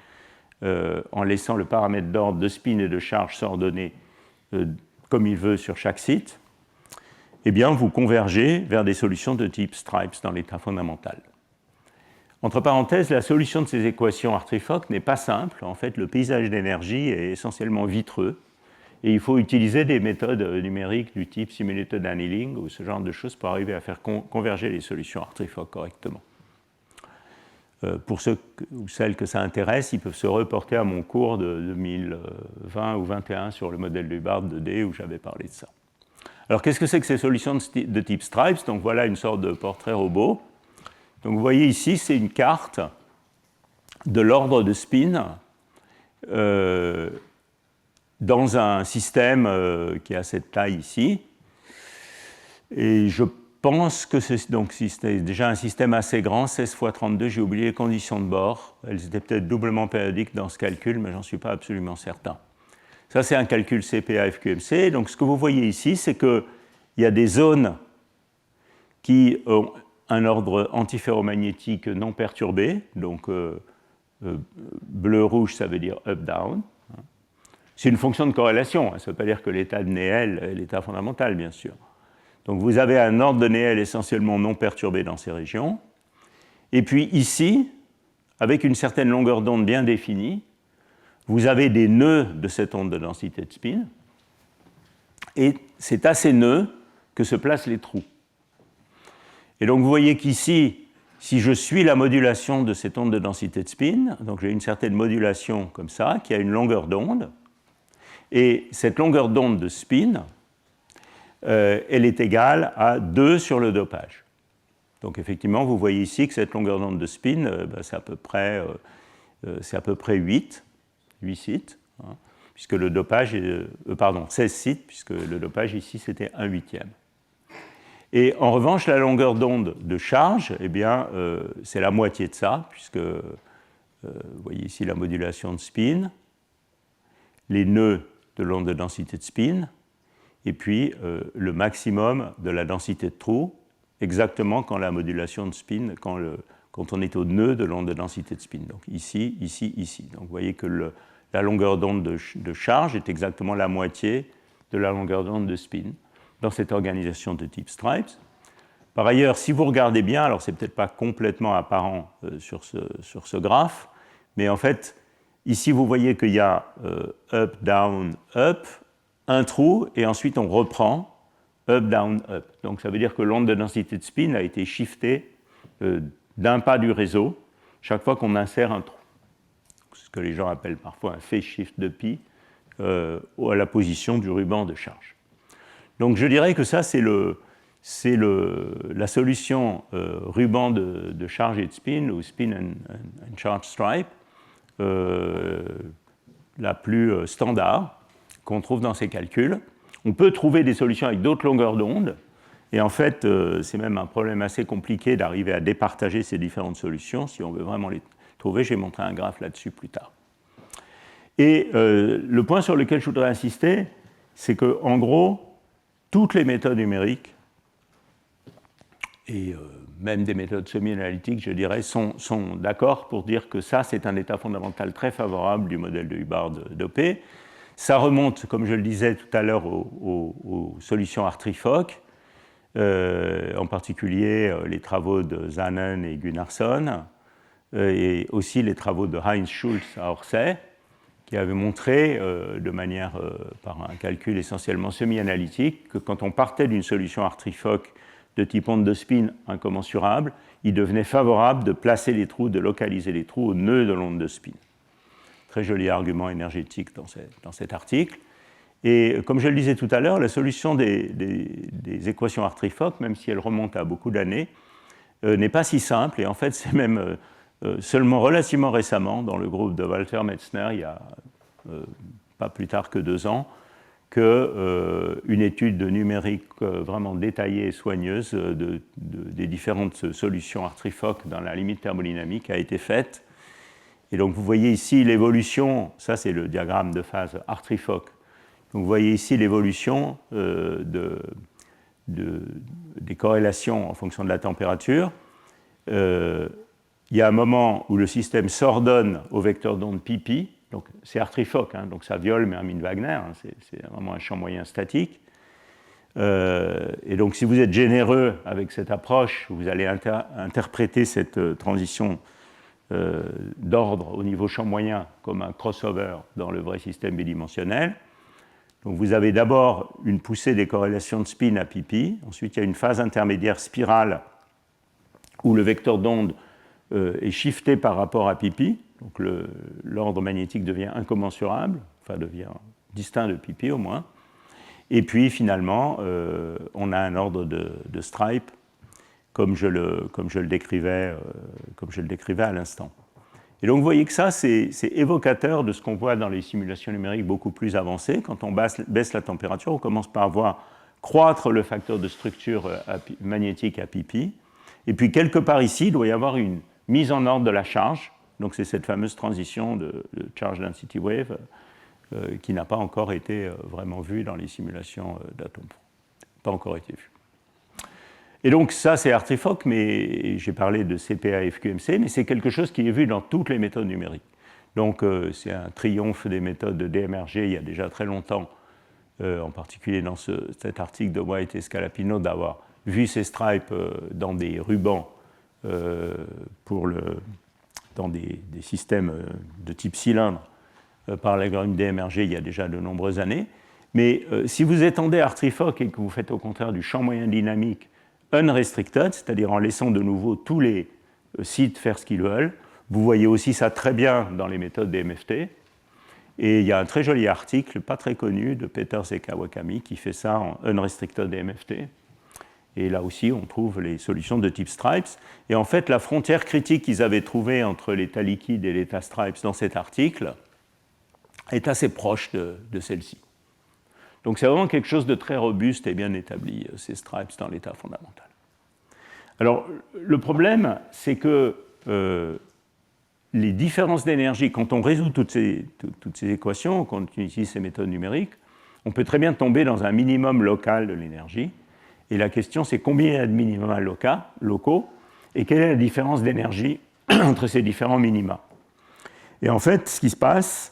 en laissant le paramètre d'ordre de spin et de charge s'ordonner comme il veut sur chaque site. Eh bien, vous convergez vers des solutions de type Stripes dans l'état fondamental. Entre parenthèses, la solution de ces équations Hartree-Fock n'est pas simple. En fait, le paysage d'énergie est essentiellement vitreux. Et il faut utiliser des méthodes numériques du type simulated annealing ou ce genre de choses pour arriver à faire converger les solutions Hartree-Fock correctement. Pour ceux ou celles que ça intéresse, ils peuvent se reporter à mon cours de 2020 ou 2021 sur le modèle de Hubbard 2D où j'avais parlé de ça. Alors, qu'est-ce que c'est que ces solutions de type Stripes? Donc, voilà une sorte de portrait robot. Donc, vous voyez ici, c'est une carte de l'ordre de spin dans un système qui a cette taille ici. Et je pense que c'est déjà un système assez grand, 16 x 32, j'ai oublié les conditions de bord. Elles étaient peut-être doublement périodiques dans ce calcul, mais j'en suis pas absolument certain. Ça, c'est un calcul CPA-FQMC. Donc, ce que vous voyez ici, c'est qu'il y a des zones qui ont un ordre antiferromagnétique non perturbé. Donc, bleu-rouge, ça veut dire up-down. C'est une fonction de corrélation. Ça ne veut pas dire que l'état de Néel est l'état fondamental, bien sûr. Donc, vous avez un ordre de Néel essentiellement non perturbé dans ces régions. Et puis, ici, avec une certaine longueur d'onde bien définie, vous avez des nœuds de cette onde de densité de spin, et c'est à ces nœuds que se placent les trous. Et donc vous voyez qu'ici, si je suis la modulation de cette onde de densité de spin, donc j'ai une certaine modulation comme ça, qui a une longueur d'onde, et cette longueur d'onde de spin, elle est égale à 2 sur le dopage. Donc effectivement, vous voyez ici que cette longueur d'onde de spin, c'est à peu près 8 sites, hein, puisque le dopage est, 16 sites, puisque le dopage ici c'était 1/8. Et en revanche, la longueur d'onde de charge, eh bien, c'est la moitié de ça, puisque vous voyez ici la modulation de spin, les nœuds de l'onde de densité de spin, et puis le maximum de la densité de trou, exactement quand la modulation de spin, quand on est au nœud de l'onde de densité de spin. Donc ici, ici, ici. Donc vous voyez que la longueur d'onde de charge est exactement la moitié de la longueur d'onde de spin dans cette organisation de type Stripes. Par ailleurs, si vous regardez bien, alors c'est peut-être pas complètement apparent sur ce graphe, mais en fait, ici vous voyez qu'il y a up, down, up, un trou, et ensuite on reprend up, down, up. Donc ça veut dire que l'onde de densité de spin a été shiftée d'un pas du réseau chaque fois qu'on insère un trou. Ce que les gens appellent parfois un phase shift de pi à la position du ruban de charge. Donc je dirais que ça, c'est la solution ruban de charge et de spin, ou spin and charge stripe, la plus standard qu'on trouve dans ces calculs. On peut trouver des solutions avec d'autres longueurs d'onde, et en fait, c'est même un problème assez compliqué d'arriver à départager ces différentes solutions si on veut vraiment les trouver. Je vais montrer un graphe là-dessus plus tard. Et le point sur lequel je voudrais insister, c'est qu'en gros, toutes les méthodes numériques, et même des méthodes semi-analytiques, je dirais, sont d'accord pour dire que ça, c'est un état fondamental très favorable du modèle de Hubbard d'OP. Ça remonte, comme je le disais tout à l'heure, aux solutions Hartree-Fock, en particulier les travaux de Zanen et Gunnarsson, et aussi les travaux de Heinz Schulz à Orsay, qui avaient montré, par un calcul essentiellement semi-analytique, que quand on partait d'une solution Hartree-Fock de type onde de spin incommensurable, il devenait favorable de placer les trous, de localiser les trous au nœud de l'onde de spin. Très joli argument énergétique dans cet article. Et comme je le disais tout à l'heure, la solution des équations Hartree-Fock, même si elle remonte à beaucoup d'années, n'est pas si simple. Et en fait, c'est même seulement relativement récemment, dans le groupe de Walter Metzner, il y a pas plus tard que 2 ans, qu'une étude de numérique vraiment détaillée et soigneuse des différentes solutions Hartree-Fock dans la limite thermodynamique a été faite. Et donc vous voyez ici l'évolution, ça c'est le diagramme de phase Hartree-Fock. Donc vous voyez ici l'évolution de des corrélations en fonction de la température, il y a un moment où le système s'ordonne au vecteur d'onde pp, donc c'est Hartree-Fock, hein, donc ça viole Mermin-Wagner, hein, c'est vraiment un champ moyen statique. Et donc si vous êtes généreux avec cette approche, vous allez interpréter cette transition d'ordre au niveau champ moyen comme un crossover dans le vrai système bidimensionnel. Donc vous avez d'abord une poussée des corrélations de spin à pp, ensuite il y a une phase intermédiaire spirale où le vecteur d'onde est shifté par rapport à pp, donc l'ordre magnétique devient incommensurable, enfin devient distinct de pp au moins, et puis finalement on a un ordre de stripe comme je le décrivais à l'instant. Et donc vous voyez que ça, c'est évocateur de ce qu'on voit dans les simulations numériques beaucoup plus avancées. Quand on baisse la température, on commence par voir croître le facteur de structure magnétique à pp. Et puis quelque part ici, il doit y avoir une mise en ordre de la charge. Donc c'est cette fameuse transition de charge density wave qui n'a pas encore été vraiment vue dans les simulations d'atomes. Pas encore été vue. Et donc ça, c'est Hartree-Fock, mais j'ai parlé de CPA FQMC, mais c'est quelque chose qui est vu dans toutes les méthodes numériques. Donc c'est un triomphe des méthodes de DMRG il y a déjà très longtemps, en particulier dans cet article de White et Scalapino, d'avoir vu ces stripes dans des rubans dans des systèmes de type cylindre par l'algorithme DMRG il y a déjà de nombreuses années. Mais si vous étendez Hartree-Fock et que vous faites au contraire du champ moyen dynamique unrestricted, c'est-à-dire en laissant de nouveau tous les sites faire ce qu'ils veulent. Vous voyez aussi ça très bien dans les méthodes des MFT. Et il y a un très joli article, pas très connu, de Peters et Kawakami qui fait ça en unrestricted MFT. Et là aussi, on trouve les solutions de type stripes. Et en fait, la frontière critique qu'ils avaient trouvée entre l'état liquide et l'état stripes dans cet article est assez proche de celle-ci. Donc c'est vraiment quelque chose de très robuste et bien établi, ces stripes dans l'état fondamental. Alors le problème, c'est que les différences d'énergie, quand on résout toutes ces équations, quand on utilise ces méthodes numériques, on peut très bien tomber dans un minimum local de l'énergie. Et la question, c'est combien il y a de minima locaux et quelle est la différence d'énergie entre ces différents minima. Et en fait, ce qui se passe,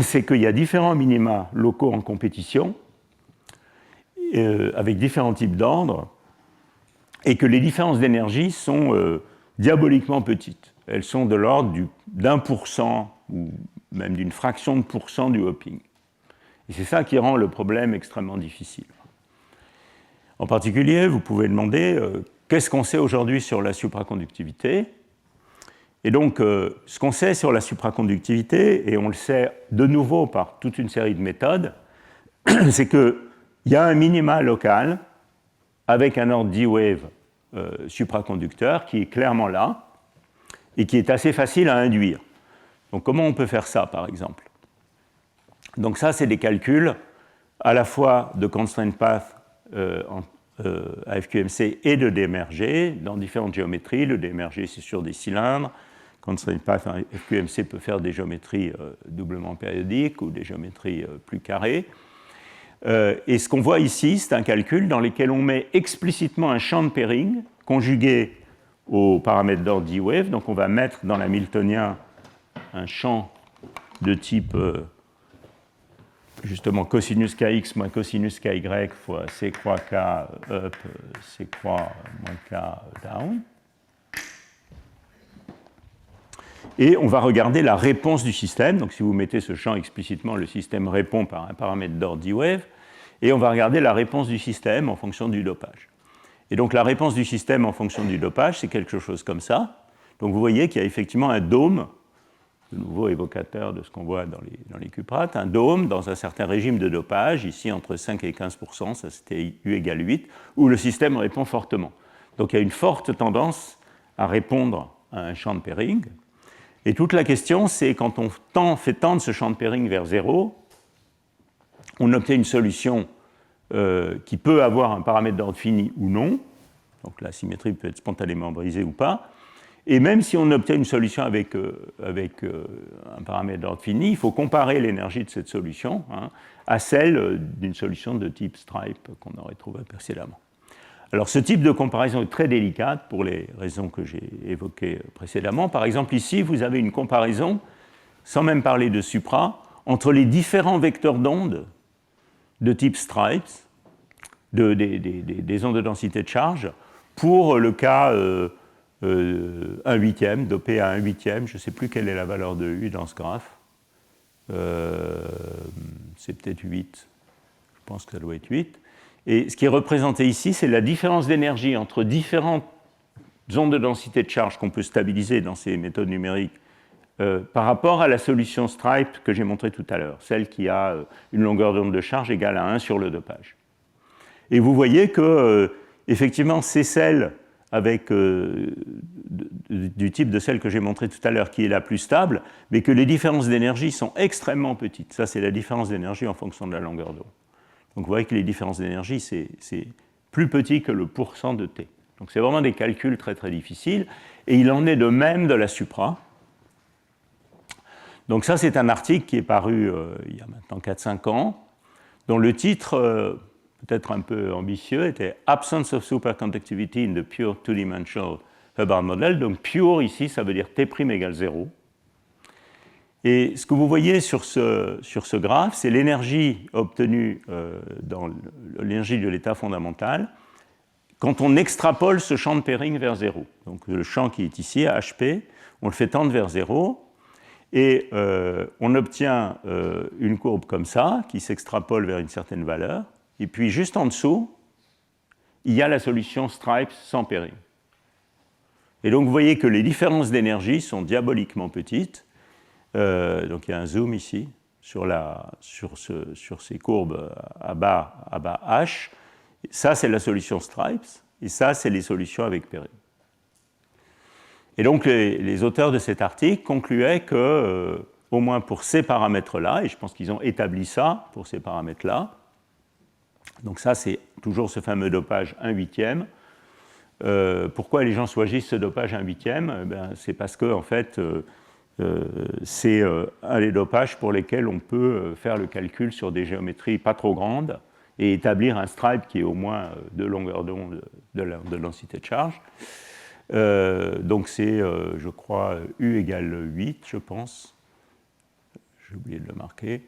c'est qu'il y a différents minima locaux en compétition, avec différents types d'ordres, et que les différences d'énergie sont diaboliquement petites. Elles sont de l'ordre d'1% ou même d'une fraction de % du hopping. Et c'est ça qui rend le problème extrêmement difficile. En particulier, vous pouvez demander qu'est-ce qu'on sait aujourd'hui sur la supraconductivité. Et donc, ce qu'on sait sur la supraconductivité, et on le sait de nouveau par toute une série de méthodes, c'est qu'il y a un minima local avec un ordre D-wave supraconducteur qui est clairement là et qui est assez facile à induire. Donc, comment on peut faire ça, par exemple? Donc, ça, c'est des calculs à la fois de constraint path à FQMC et de DMRG dans différentes géométries. Le DMRG, c'est sur des cylindres. Constraint path en FQMC peut faire des géométries doublement périodiques ou des géométries plus carrées. Et ce qu'on voit ici, c'est un calcul dans lequel on met explicitement un champ de pairing conjugué aux paramètres d'ordre D-wave. Donc on va mettre dans l'hamiltonien un champ de type justement cosinus kx moins cosinus ky fois c croix k up, c croix moins k down. Et on va regarder la réponse du système. Donc si vous mettez ce champ explicitement, le système répond par un paramètre d'ordre D-wave. Et on va regarder la réponse du système en fonction du dopage. Et donc la réponse du système en fonction du dopage, c'est quelque chose comme ça. Donc vous voyez qu'il y a effectivement un dôme, de nouveau évocateur de ce qu'on voit dans les cuprates, un dôme dans un certain régime de dopage, ici entre 5 et 15%, ça c'était U égale 8, où le système répond fortement. Donc il y a une forte tendance à répondre à un champ de pairing. Et toute la question, c'est quand on fait tendre ce champ de pairing vers 0, on obtient une solution qui peut avoir un paramètre d'ordre fini ou non, donc la symétrie peut être spontanément brisée ou pas, Et même si on obtient une solution avec un paramètre d'ordre fini, il faut comparer l'énergie de cette solution à celle d'une solution de type stripe qu'on aurait trouvée précédemment. Alors ce type de comparaison est très délicate pour les raisons que j'ai évoquées précédemment. Par exemple, ici, vous avez une comparaison, sans même parler de supra, entre les différents vecteurs d'ondes de type stripes, des ondes de densité de charge, pour le cas 1/8, dopé à 1/8, je ne sais plus quelle est la valeur de U dans ce graphe. C'est peut-être 8, je pense que ça doit être 8. Et ce qui est représenté ici, c'est la différence d'énergie entre différentes ondes de densité de charge qu'on peut stabiliser dans ces méthodes numériques par rapport à la solution Stripe que j'ai montrée tout à l'heure, celle qui a une longueur d'onde de charge égale à 1 sur le dopage. Et vous voyez que, effectivement, c'est celle avec, du type de celle que j'ai montrée tout à l'heure qui est la plus stable, mais que les différences d'énergie sont extrêmement petites. Ça, c'est la différence d'énergie en fonction de la longueur d'onde. Donc vous voyez que les différences d'énergie, c'est plus petit que le pourcent de T. Donc c'est vraiment des calculs très très difficiles, et il en est de même de la supra. Donc ça, c'est un article qui est paru il y a maintenant 4-5 ans, dont le titre, peut-être un peu ambitieux, était « Absence of superconductivity in the pure two-dimensional Hubbard model ». Donc pure, ici, ça veut dire T' égale 0. Et ce que vous voyez sur ce graphe, c'est l'énergie obtenue dans l'énergie de l'état fondamental quand on extrapole ce champ de pairing vers 0. Donc le champ qui est ici, HP, on le fait tendre vers 0, et on obtient une courbe comme ça, qui s'extrapole vers une certaine valeur, et puis juste en dessous, il y a la solution Stripes sans pairing. Et donc vous voyez que les différences d'énergie sont diaboliquement petites. Donc il y a un zoom ici sur ces courbes à bas H. Ça, c'est la solution Stripes, et ça, c'est les solutions avec pairing. Et donc les auteurs de cet article concluaient que, au moins pour ces paramètres-là, et je pense qu'ils ont établi ça pour ces paramètres-là, donc ça, c'est toujours ce fameux dopage 1/8. Pourquoi les gens choisissent ce dopage 1/8 ? C'est parce que, en fait, c'est un des dopages pour lesquels on peut faire le calcul sur des géométries pas trop grandes et établir un stripe qui est au moins de longueur d'onde de densité de charge. Donc c'est, je crois, U égale 8, je pense. J'ai oublié de le marquer.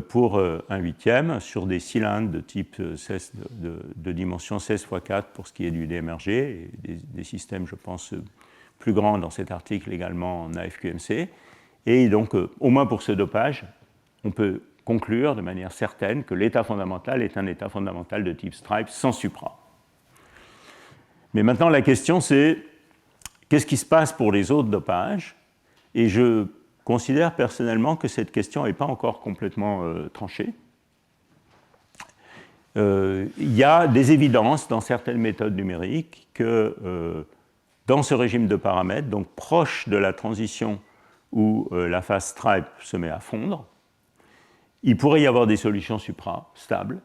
Pour 1/8 sur des cylindres de type 16, de dimension 16 x 4 pour ce qui est du DMRG, et des systèmes, je pense, plus grands dans cet article également en AFQMC. Et donc, au moins pour ce dopage, on peut conclure de manière certaine que l'état fondamental est un état fondamental de type Stripe sans supra. Mais maintenant, la question, c'est qu'est-ce qui se passe pour les autres dopages ? Et je considère personnellement que cette question n'est pas encore complètement tranchée. Il y a des évidences dans certaines méthodes numériques que dans ce régime de paramètres, donc proche de la transition où la phase Stripe se met à fondre, il pourrait y avoir des solutions supra stables.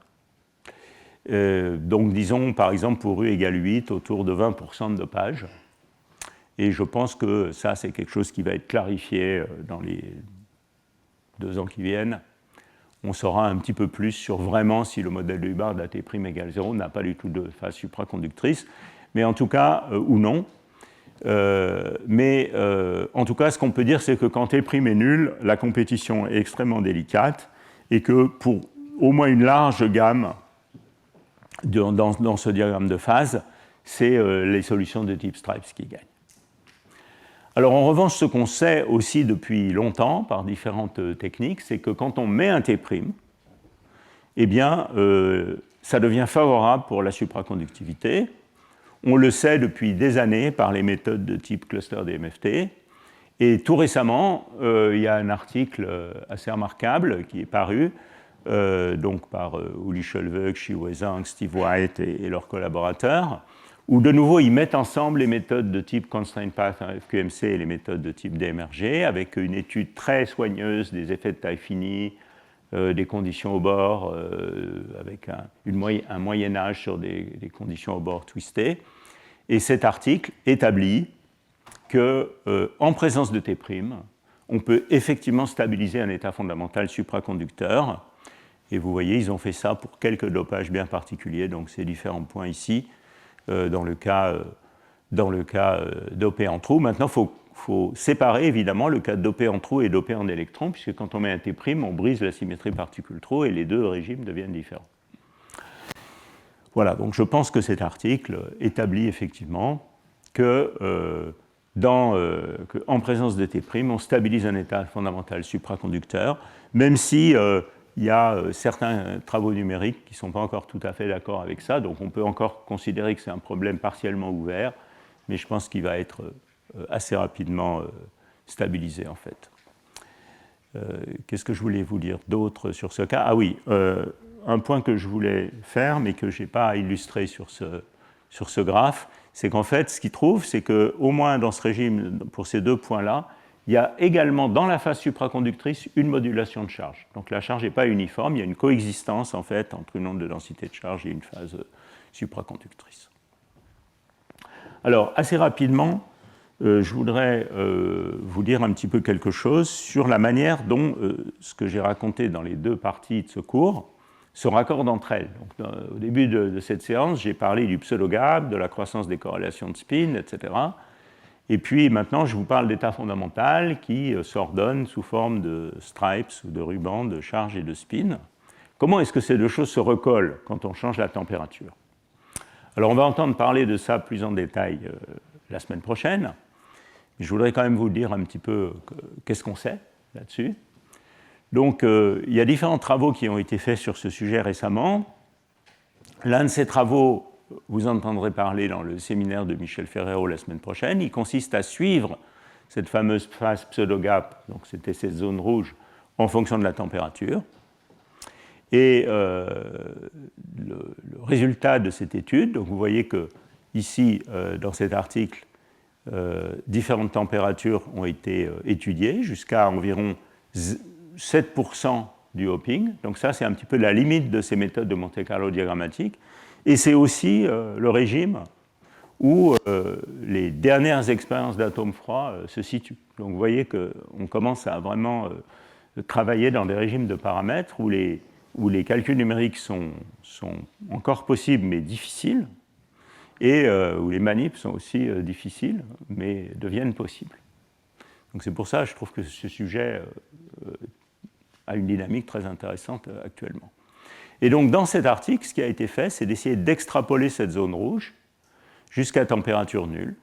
Donc disons par exemple pour U égale 8, autour de 20% de dopage. Et je pense que ça, c'est quelque chose qui va être clarifié dans les 2 ans qui viennent. On saura un petit peu plus sur vraiment si le modèle de Hubbard à T' égale 0 n'a pas du tout de phase supraconductrice, mais en tout cas, ou non. En tout cas, ce qu'on peut dire, c'est que quand T' est nul, la compétition est extrêmement délicate et que pour au moins une large gamme dans ce diagramme de phase, c'est les solutions de type Stripes qui gagnent. Alors en revanche, ce qu'on sait aussi depuis longtemps par différentes techniques, c'est que quand on met un T', eh bien, ça devient favorable pour la supraconductivité. On le sait depuis des années par les méthodes de type cluster DMFT. Et tout récemment, il y a un article assez remarquable qui est paru donc par Uli Schulweg, Shiwei Zhang, Steve White et leurs collaborateurs, où de nouveau ils mettent ensemble les méthodes de type Constraint Path FQMC et les méthodes de type DMRG, avec une étude très soigneuse des effets de taille finie, des conditions au bord, avec un moyen âge sur des conditions au bord twistées. Et cet article établit qu'en présence de T', on peut effectivement stabiliser un état fondamental supraconducteur. Et vous voyez, ils ont fait ça pour quelques dopages bien particuliers, donc ces différents points ici, dans le cas dopé en trou. Maintenant, il faut séparer évidemment le cas dopé en trou et dopé en électron, puisque quand on met un T', on brise la symétrie particule-trou et les deux régimes deviennent différents. Voilà, donc je pense que cet article établit effectivement qu'en présence de T', on stabilise un état fondamental supraconducteur, même si il y a certains travaux numériques qui ne sont pas encore tout à fait d'accord avec ça, donc on peut encore considérer que c'est un problème partiellement ouvert, mais je pense qu'il va être assez rapidement stabilisé en fait. Qu'est-ce que je voulais vous dire d'autre sur ce cas? Ah oui, un point que je voulais faire, mais que je n'ai pas illustré sur ce graphe, c'est qu'en fait, ce qu'il trouve, c'est qu'au moins dans ce régime, pour ces deux points-là, il y a également dans la phase supraconductrice une modulation de charge. Donc la charge n'est pas uniforme, il y a une coexistence en fait entre une onde de densité de charge et une phase supraconductrice. Alors, assez rapidement, je voudrais vous dire un petit peu quelque chose sur la manière dont ce que j'ai raconté dans les deux parties de ce cours se raccorde entre elles. Donc, au début de cette séance, j'ai parlé du pseudo-gap, de la croissance des corrélations de spin, etc. Et puis maintenant, je vous parle d'état fondamental qui s'ordonne sous forme de stripes ou de rubans de charge et de spin. Comment est-ce que ces deux choses se recollent quand on change la température? Alors, on va entendre parler de ça plus en détail la semaine prochaine. Je voudrais quand même vous dire un petit peu qu'est-ce qu'on sait là-dessus. Donc, il y a différents travaux qui ont été faits sur ce sujet récemment. L'un de ces travaux, vous entendrez parler dans le séminaire de Michel Ferrero la semaine prochaine. Il consiste à suivre cette fameuse phase pseudo-gap, donc c'était cette zone rouge, en fonction de la température. Et le résultat de cette étude, donc vous voyez que ici, dans cet article, différentes températures ont été étudiées, jusqu'à environ 7% du hopping. Donc ça, c'est un petit peu la limite de ces méthodes de Monte-Carlo diagrammatique. Et c'est aussi le régime où les dernières expériences d'atomes froids se situent. Donc vous voyez qu'on commence à vraiment travailler dans des régimes de paramètres où les calculs numériques sont encore possibles mais difficiles, et où les manips sont aussi difficiles mais deviennent possibles. Donc c'est pour ça que je trouve que ce sujet a une dynamique très intéressante actuellement. Et donc, dans cet article, ce qui a été fait, c'est d'essayer d'extrapoler cette zone rouge jusqu'à température nulle.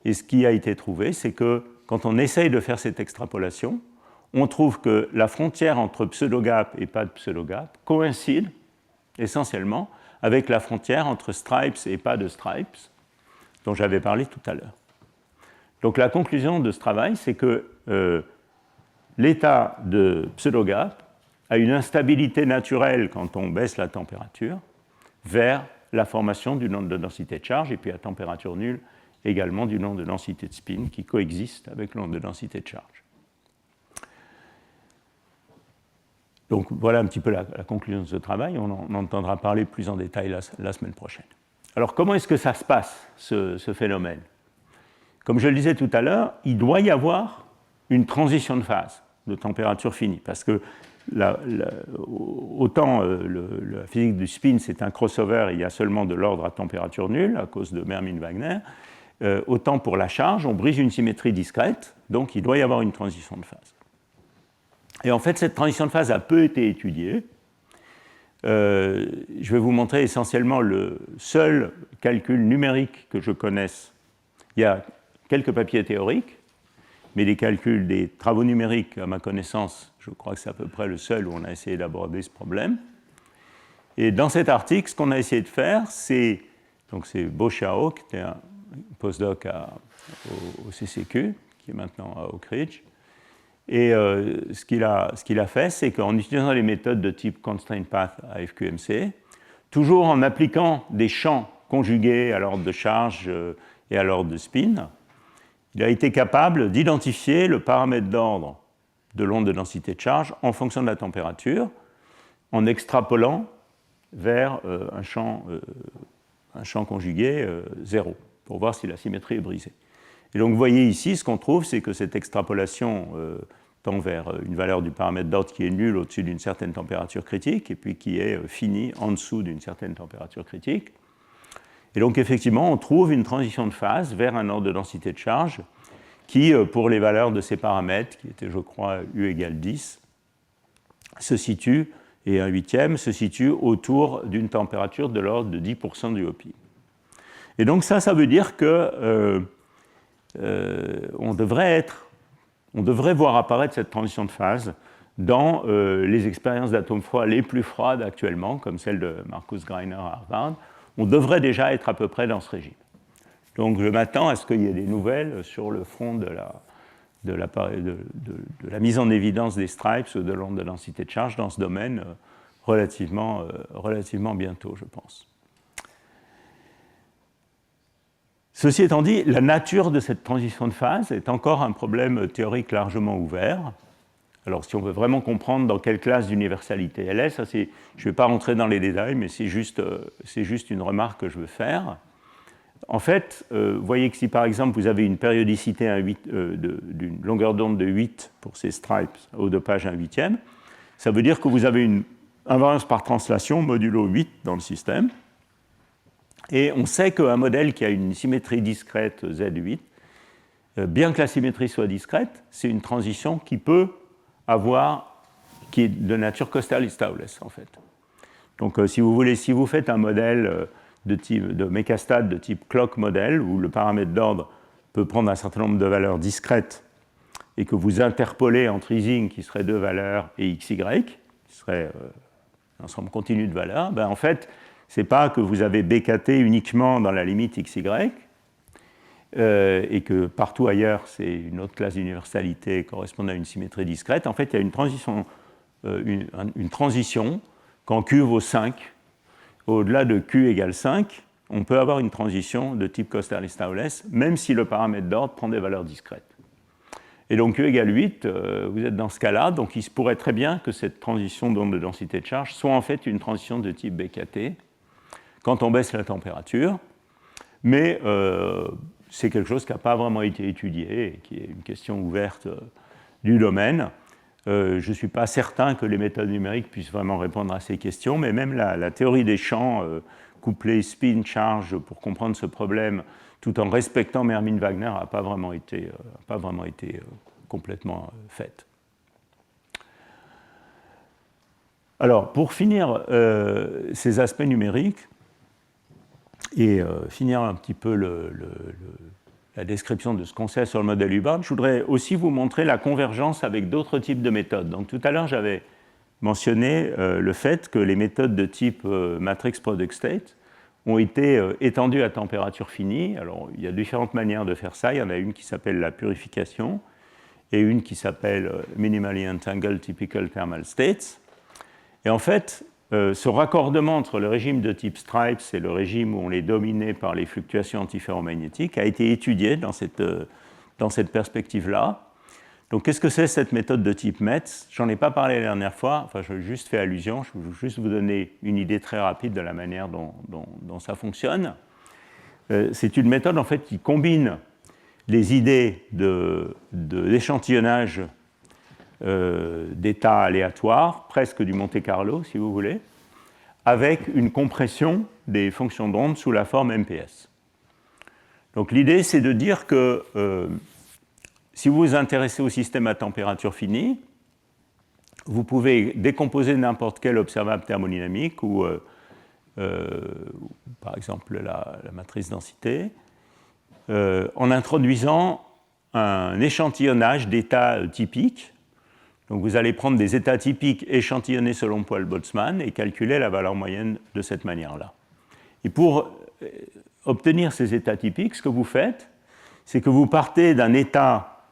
Et ce qui a été trouvé, c'est que quand on essaye de faire cette extrapolation, on trouve que la frontière entre pseudo-gap et pas de pseudo-gap coïncide essentiellement avec la frontière entre stripes et pas de stripes, dont j'avais parlé tout à l'heure. Donc, la conclusion de ce travail, c'est que l'état de pseudo-gap a une instabilité naturelle quand on baisse la température vers la formation d'une onde de densité de charge, et puis à température nulle également d'une onde de densité de spin qui coexiste avec l'onde de densité de charge. Donc voilà un petit peu la conclusion de ce travail. On en entendra parler plus en détail la semaine prochaine. Alors comment est-ce que ça se passe, ce phénomène? Comme je le disais tout à l'heure, il doit y avoir une transition de phase de température finie, parce que autant la physique du spin, c'est un crossover, il y a seulement de l'ordre à température nulle à cause de Mermin-Wagner, autant pour la charge, on brise une symétrie discrète, donc il doit y avoir une transition de phase. Et en fait, cette transition de phase a peu été étudiée. Je vais vous montrer essentiellement le seul calcul numérique que je connaisse. Il y a quelques papiers théoriques, mais les calculs des travaux numériques, à ma connaissance, je crois que c'est à peu près le seul où on a essayé d'aborder ce problème. Et dans cet article, ce qu'on a essayé de faire, c'est Bo Xiao, qui était un postdoc au CCQ, qui est maintenant à Oak Ridge. Et ce qu'il a fait, c'est qu'en utilisant les méthodes de type Constraint Path à FQMC, toujours en appliquant des champs conjugués à l'ordre de charge et à l'ordre de spin, il a été capable d'identifier le paramètre d'ordre de l'onde de densité de charge en fonction de la température, en extrapolant vers un champ conjugué 0, pour voir si la symétrie est brisée. Et donc vous voyez ici, ce qu'on trouve, c'est que cette extrapolation tend vers une valeur du paramètre d'ordre qui est nulle au-dessus d'une certaine température critique, et puis qui est finie en dessous d'une certaine température critique. Et donc effectivement, on trouve une transition de phase vers un ordre de densité de charge qui, pour les valeurs de ces paramètres, qui étaient, je crois, U égale 10, se situe, et un huitième, se situe autour d'une température de l'ordre de 10% du OPI. Et donc ça veut dire que on devrait voir apparaître cette transition de phase dans les expériences d'atomes froids les plus froides actuellement, comme celle de Marcus Greiner à Harvard. On devrait déjà être à peu près dans ce régime. Donc je m'attends à ce qu'il y ait des nouvelles sur le front de la mise en évidence des stripes de l'onde de densité de charge dans ce domaine relativement bientôt, je pense. Ceci étant dit, la nature de cette transition de phase est encore un problème théorique largement ouvert. Alors, si on veut vraiment comprendre dans quelle classe d'universalité elle est, ça je ne vais pas rentrer dans les détails, mais c'est juste une remarque que je veux faire. En fait, vous voyez que si par exemple vous avez une périodicité d'une longueur d'onde de 8 pour ces stripes au dopage 1/8, ça veut dire que vous avez une invariance par translation modulo 8 dans le système. Et on sait qu'un modèle qui a une symétrie discrète Z8, bien que la symétrie soit discrète, c'est une transition qui peut avoir, qui est de nature Kosterlitz-Thouless en fait. Donc si vous voulez, si vous faites un modèle de mécastat de type clock model, où le paramètre d'ordre peut prendre un certain nombre de valeurs discrètes et que vous interpolez entre Ising, qui serait deux valeurs, et XY, qui serait un ensemble continu de valeurs, ben en fait, ce n'est pas que vous avez BKT uniquement dans la limite XY, et que partout ailleurs, c'est une autre classe d'universalité correspondant à une symétrie discrète. En fait, il y a une transition quand Q vaut 5. Au-delà de Q égale 5, on peut avoir une transition de type Kosterlitz-Thouless, même si le paramètre d'ordre prend des valeurs discrètes. Et donc Q égale 8, vous êtes dans ce cas-là, donc il se pourrait très bien que cette transition d'onde de densité de charge soit en fait une transition de type BKT, quand on baisse la température, mais c'est quelque chose qui n'a pas vraiment été étudié et qui est une question ouverte du domaine. Je ne suis pas certain que les méthodes numériques puissent vraiment répondre à ces questions, mais même la théorie des champs couplée spin-charge pour comprendre ce problème, tout en respectant Mermin-Wagner, n'a pas vraiment été complètement faite. Alors, pour finir ces aspects numériques, et finir un petit peu la description de ce qu'on sait sur le modèle Hubbard, je voudrais aussi vous montrer la convergence avec d'autres types de méthodes. Donc tout à l'heure, j'avais mentionné le fait que les méthodes de type matrix product state ont été étendues à température finie. Alors il y a différentes manières de faire ça. Il y en a une qui s'appelle la purification et une qui s'appelle minimally entangled typical thermal states. Et en fait, ce raccordement entre le régime de type stripes et le régime où on est dominé par les fluctuations antiferromagnétiques a été étudié dans cette perspective-là. Donc, qu'est-ce que c'est cette méthode de type METS? J'en ai pas parlé la dernière fois, enfin, je juste fait allusion, je veux juste vous donner une idée très rapide de la manière dont ça fonctionne. C'est une méthode, en fait, qui combine les idées d'échantillonnage d'états aléatoires, presque du Monte Carlo, si vous voulez, avec une compression des fonctions d'onde sous la forme MPS. Donc l'idée, c'est de dire que si vous vous intéressez au système à température finie, vous pouvez décomposer n'importe quel observable thermodynamique ou par exemple la matrice densité en introduisant un échantillonnage d'états typiques. Donc vous allez prendre des états typiques échantillonnés selon Poel-Boltzmann et calculer la valeur moyenne de cette manière-là. Et pour obtenir ces états typiques, ce que vous faites, c'est que vous partez d'un état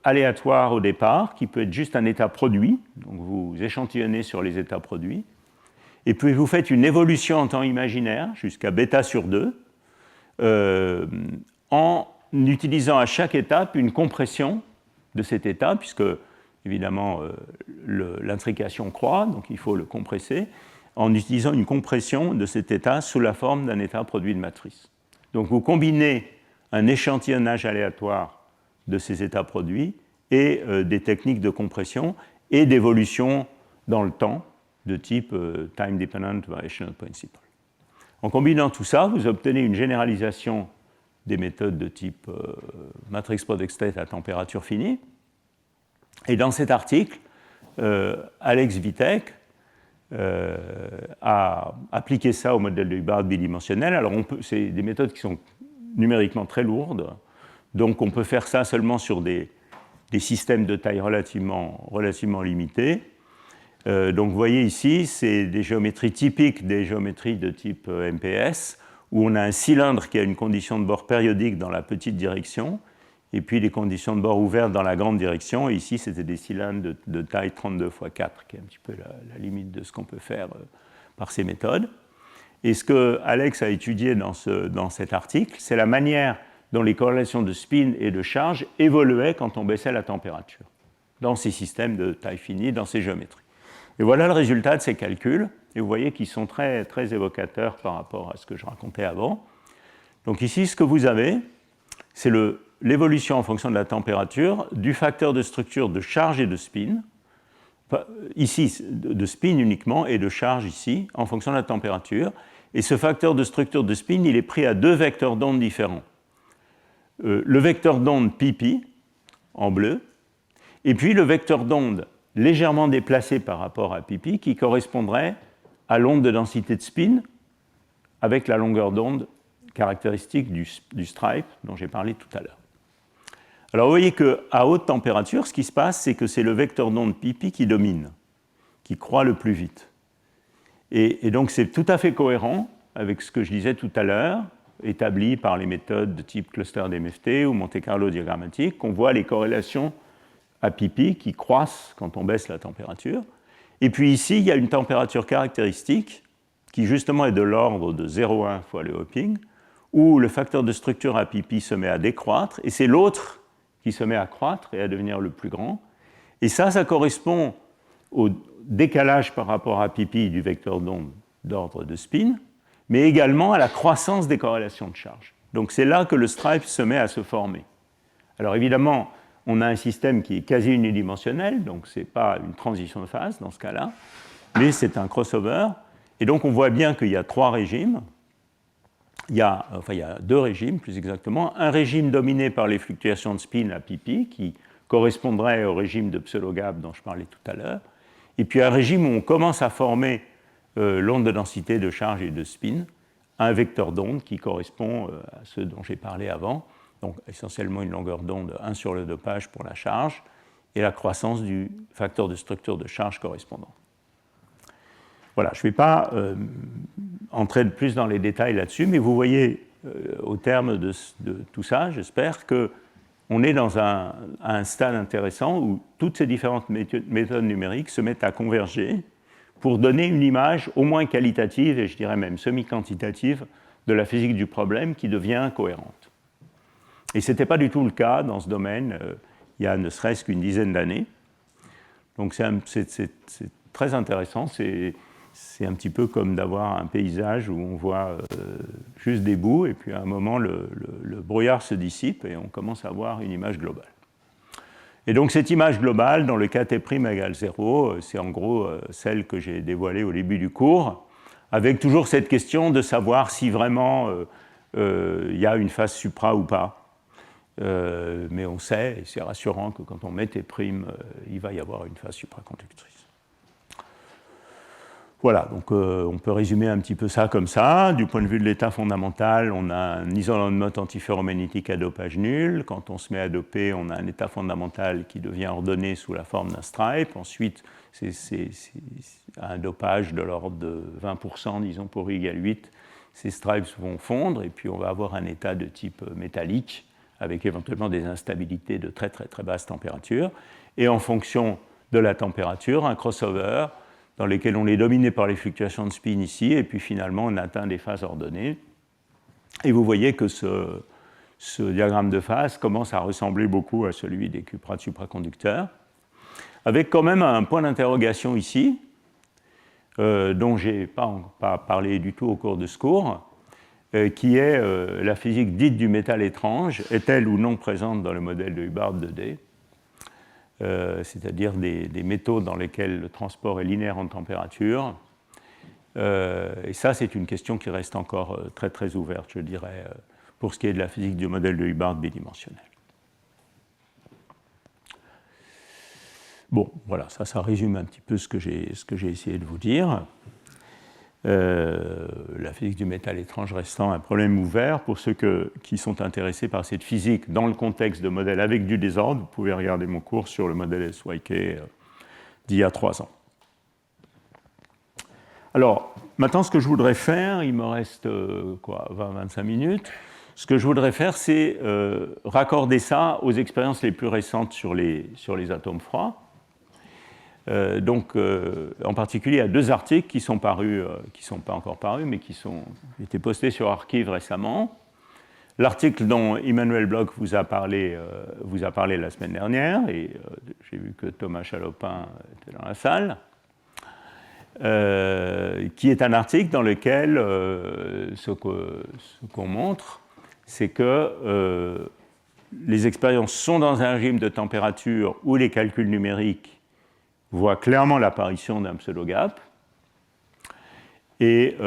aléatoire au départ, qui peut être juste un état produit, donc vous échantillonnez sur les états produits, et puis vous faites une évolution en temps imaginaire jusqu'à bêta sur 2, en utilisant à chaque étape une compression de cet état, puisque évidemment, l'intrication croît, donc il faut le compresser, en utilisant une compression de cet état sous la forme d'un état produit de matrice. Donc vous combinez un échantillonnage aléatoire de ces états produits et des techniques de compression et d'évolution dans le temps de type Time Dependent Variational Principle. En combinant tout ça, vous obtenez une généralisation des méthodes de type matrix product state à température finie. Et dans cet article, Alex Vitek a appliqué ça au modèle de Hubbard bidimensionnel. Alors, c'est des méthodes qui sont numériquement très lourdes, donc on peut faire ça seulement sur des systèmes de taille relativement limitée. Donc, vous voyez ici, c'est des géométries typiques des géométries de type MPS, où on a un cylindre qui a une condition de bord périodique dans la petite direction, et puis les conditions de bord ouvertes dans la grande direction. Et ici, c'était des cylindres de taille 32 x 4, qui est un petit peu la limite de ce qu'on peut faire par ces méthodes. Et ce que Alex a étudié dans cet article, c'est la manière dont les corrélations de spin et de charge évoluaient quand on baissait la température, dans ces systèmes de taille finie, dans ces géométries. Et voilà le résultat de ces calculs. Et vous voyez qu'ils sont très, très évocateurs par rapport à ce que je racontais avant. Donc ici, ce que vous avez, c'est l'évolution en fonction de la température du facteur de structure de charge et de spin, ici de spin uniquement et de charge ici, en fonction de la température. Et ce facteur de structure de spin, il est pris à deux vecteurs d'onde différents. Le vecteur d'onde pp, en bleu, et puis le vecteur d'onde légèrement déplacé par rapport à pp, qui correspondrait à l'onde de densité de spin avec la longueur d'onde caractéristique du stripe dont j'ai parlé tout à l'heure. Alors vous voyez qu'à haute température, ce qui se passe, c'est que c'est le vecteur d'onde pp qui domine, qui croît le plus vite. Et donc c'est tout à fait cohérent avec ce que je disais tout à l'heure, établi par les méthodes de type cluster d'MFT ou Monte Carlo diagrammatique, qu'on voit les corrélations à pp qui croissent quand on baisse la température. Et puis ici, il y a une température caractéristique qui justement est de l'ordre de 0,1 fois le hopping, où le facteur de structure à pp se met à décroître, et c'est l'autre qui se met à croître et à devenir le plus grand. Et ça correspond au décalage par rapport à pp du vecteur d'onde d'ordre de spin, mais également à la croissance des corrélations de charge. Donc c'est là que le stripe se met à se former. Alors évidemment, on a un système qui est quasi unidimensionnel, donc ce n'est pas une transition de phase dans ce cas-là, mais c'est un crossover. Et donc on voit bien qu'il y a trois régimes. Il y a deux régimes, plus exactement. Un régime dominé par les fluctuations de spin à pp, qui correspondrait au régime de pseudo-gap dont je parlais tout à l'heure. Et puis un régime où on commence à former l'onde de densité de charge et de spin, un vecteur d'onde qui correspond à ceux dont j'ai parlé avant. Donc essentiellement une longueur d'onde 1 sur le dopage pour la charge, et la croissance du facteur de structure de charge correspondant. Voilà, je ne vais pas entrer de plus dans les détails là-dessus, mais vous voyez au terme de tout ça, j'espère, qu'on est dans un stade intéressant où toutes ces différentes méthodes numériques se mettent à converger pour donner une image au moins qualitative, et je dirais même semi-quantitative, de la physique du problème qui devient cohérente. Et ce n'était pas du tout le cas dans ce domaine il y a ne serait-ce qu'une dizaine d'années. Donc c'est très intéressant, c'est un petit peu comme d'avoir un paysage où on voit juste des bouts, et puis à un moment le brouillard se dissipe et on commence à avoir une image globale. Et donc cette image globale, dans le cas t' égale 0, c'est en gros celle que j'ai dévoilée au début du cours, avec toujours cette question de savoir si vraiment il y a une phase supra ou pas. Mais on sait, et c'est rassurant, que quand on met t', il va y avoir une phase supraconductrice. Voilà, donc on peut résumer un petit peu ça comme ça. Du point de vue de l'état fondamental, on a un isolant de note antiferromagnétique à dopage nul. Quand on se met à doper, on a un état fondamental qui devient ordonné sous la forme d'un stripe. Ensuite, c'est un dopage de l'ordre de 20%, disons pour I égale 8. Ces stripes vont fondre, et puis on va avoir un état de type métallique, avec éventuellement des instabilités de très très très basse température. Et en fonction de la température, un crossover dans lesquels on est dominé par les fluctuations de spin ici, et puis finalement on atteint des phases ordonnées. Et vous voyez que ce diagramme de phase commence à ressembler beaucoup à celui des cuprates supraconducteurs, avec quand même un point d'interrogation ici, dont je n'ai pas parlé du tout au cours de ce cours. qui est la physique dite du métal étrange, est-elle ou non présente dans le modèle de Hubbard 2D, c'est-à-dire des métaux dans lesquels le transport est linéaire en température. Et ça, c'est une question qui reste encore très très ouverte, je dirais, pour ce qui est de la physique du modèle de Hubbard bidimensionnel. Bon, voilà, ça résume un petit peu ce que j'ai essayé de vous dire. La physique du métal étrange restant un problème ouvert pour ceux qui sont intéressés par cette physique dans le contexte de modèles avec du désordre. Vous pouvez regarder mon cours sur le modèle SYK d'il y a 3 ans. Alors, maintenant, ce que je voudrais faire, il me reste 20-25 minutes. Ce que je voudrais faire, c'est raccorder ça aux expériences les plus récentes sur les atomes froids. En particulier, il y a 2 articles qui sont parus, qui ne sont pas encore parus, mais qui ont été postés sur Archive récemment. L'article dont Emmanuel Bloch vous a parlé la semaine dernière, et j'ai vu que Thomas Chalopin était dans la salle, qui est un article dans lequel ce qu'on montre, c'est que les expériences sont dans un régime de température où les calculs numériques voient clairement l'apparition d'un pseudo-gap et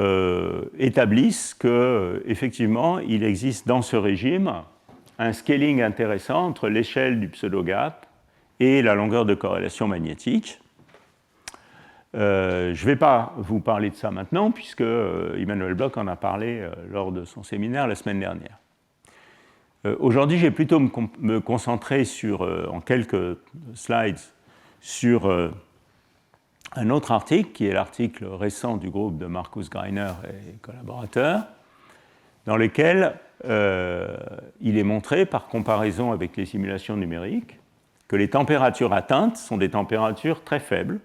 établissent qu'effectivement, il existe dans ce régime un scaling intéressant entre l'échelle du pseudo-gap et la longueur de corrélation magnétique. Je ne vais pas vous parler de ça maintenant, puisque Emmanuel Bloch en a parlé lors de son séminaire la semaine dernière. Aujourd'hui, je vais plutôt me concentrer en quelques slides sur un autre article, qui est l'article récent du groupe de Markus Greiner et collaborateurs, dans lequel il est montré, par comparaison avec les simulations numériques, que les températures atteintes sont des températures très faibles,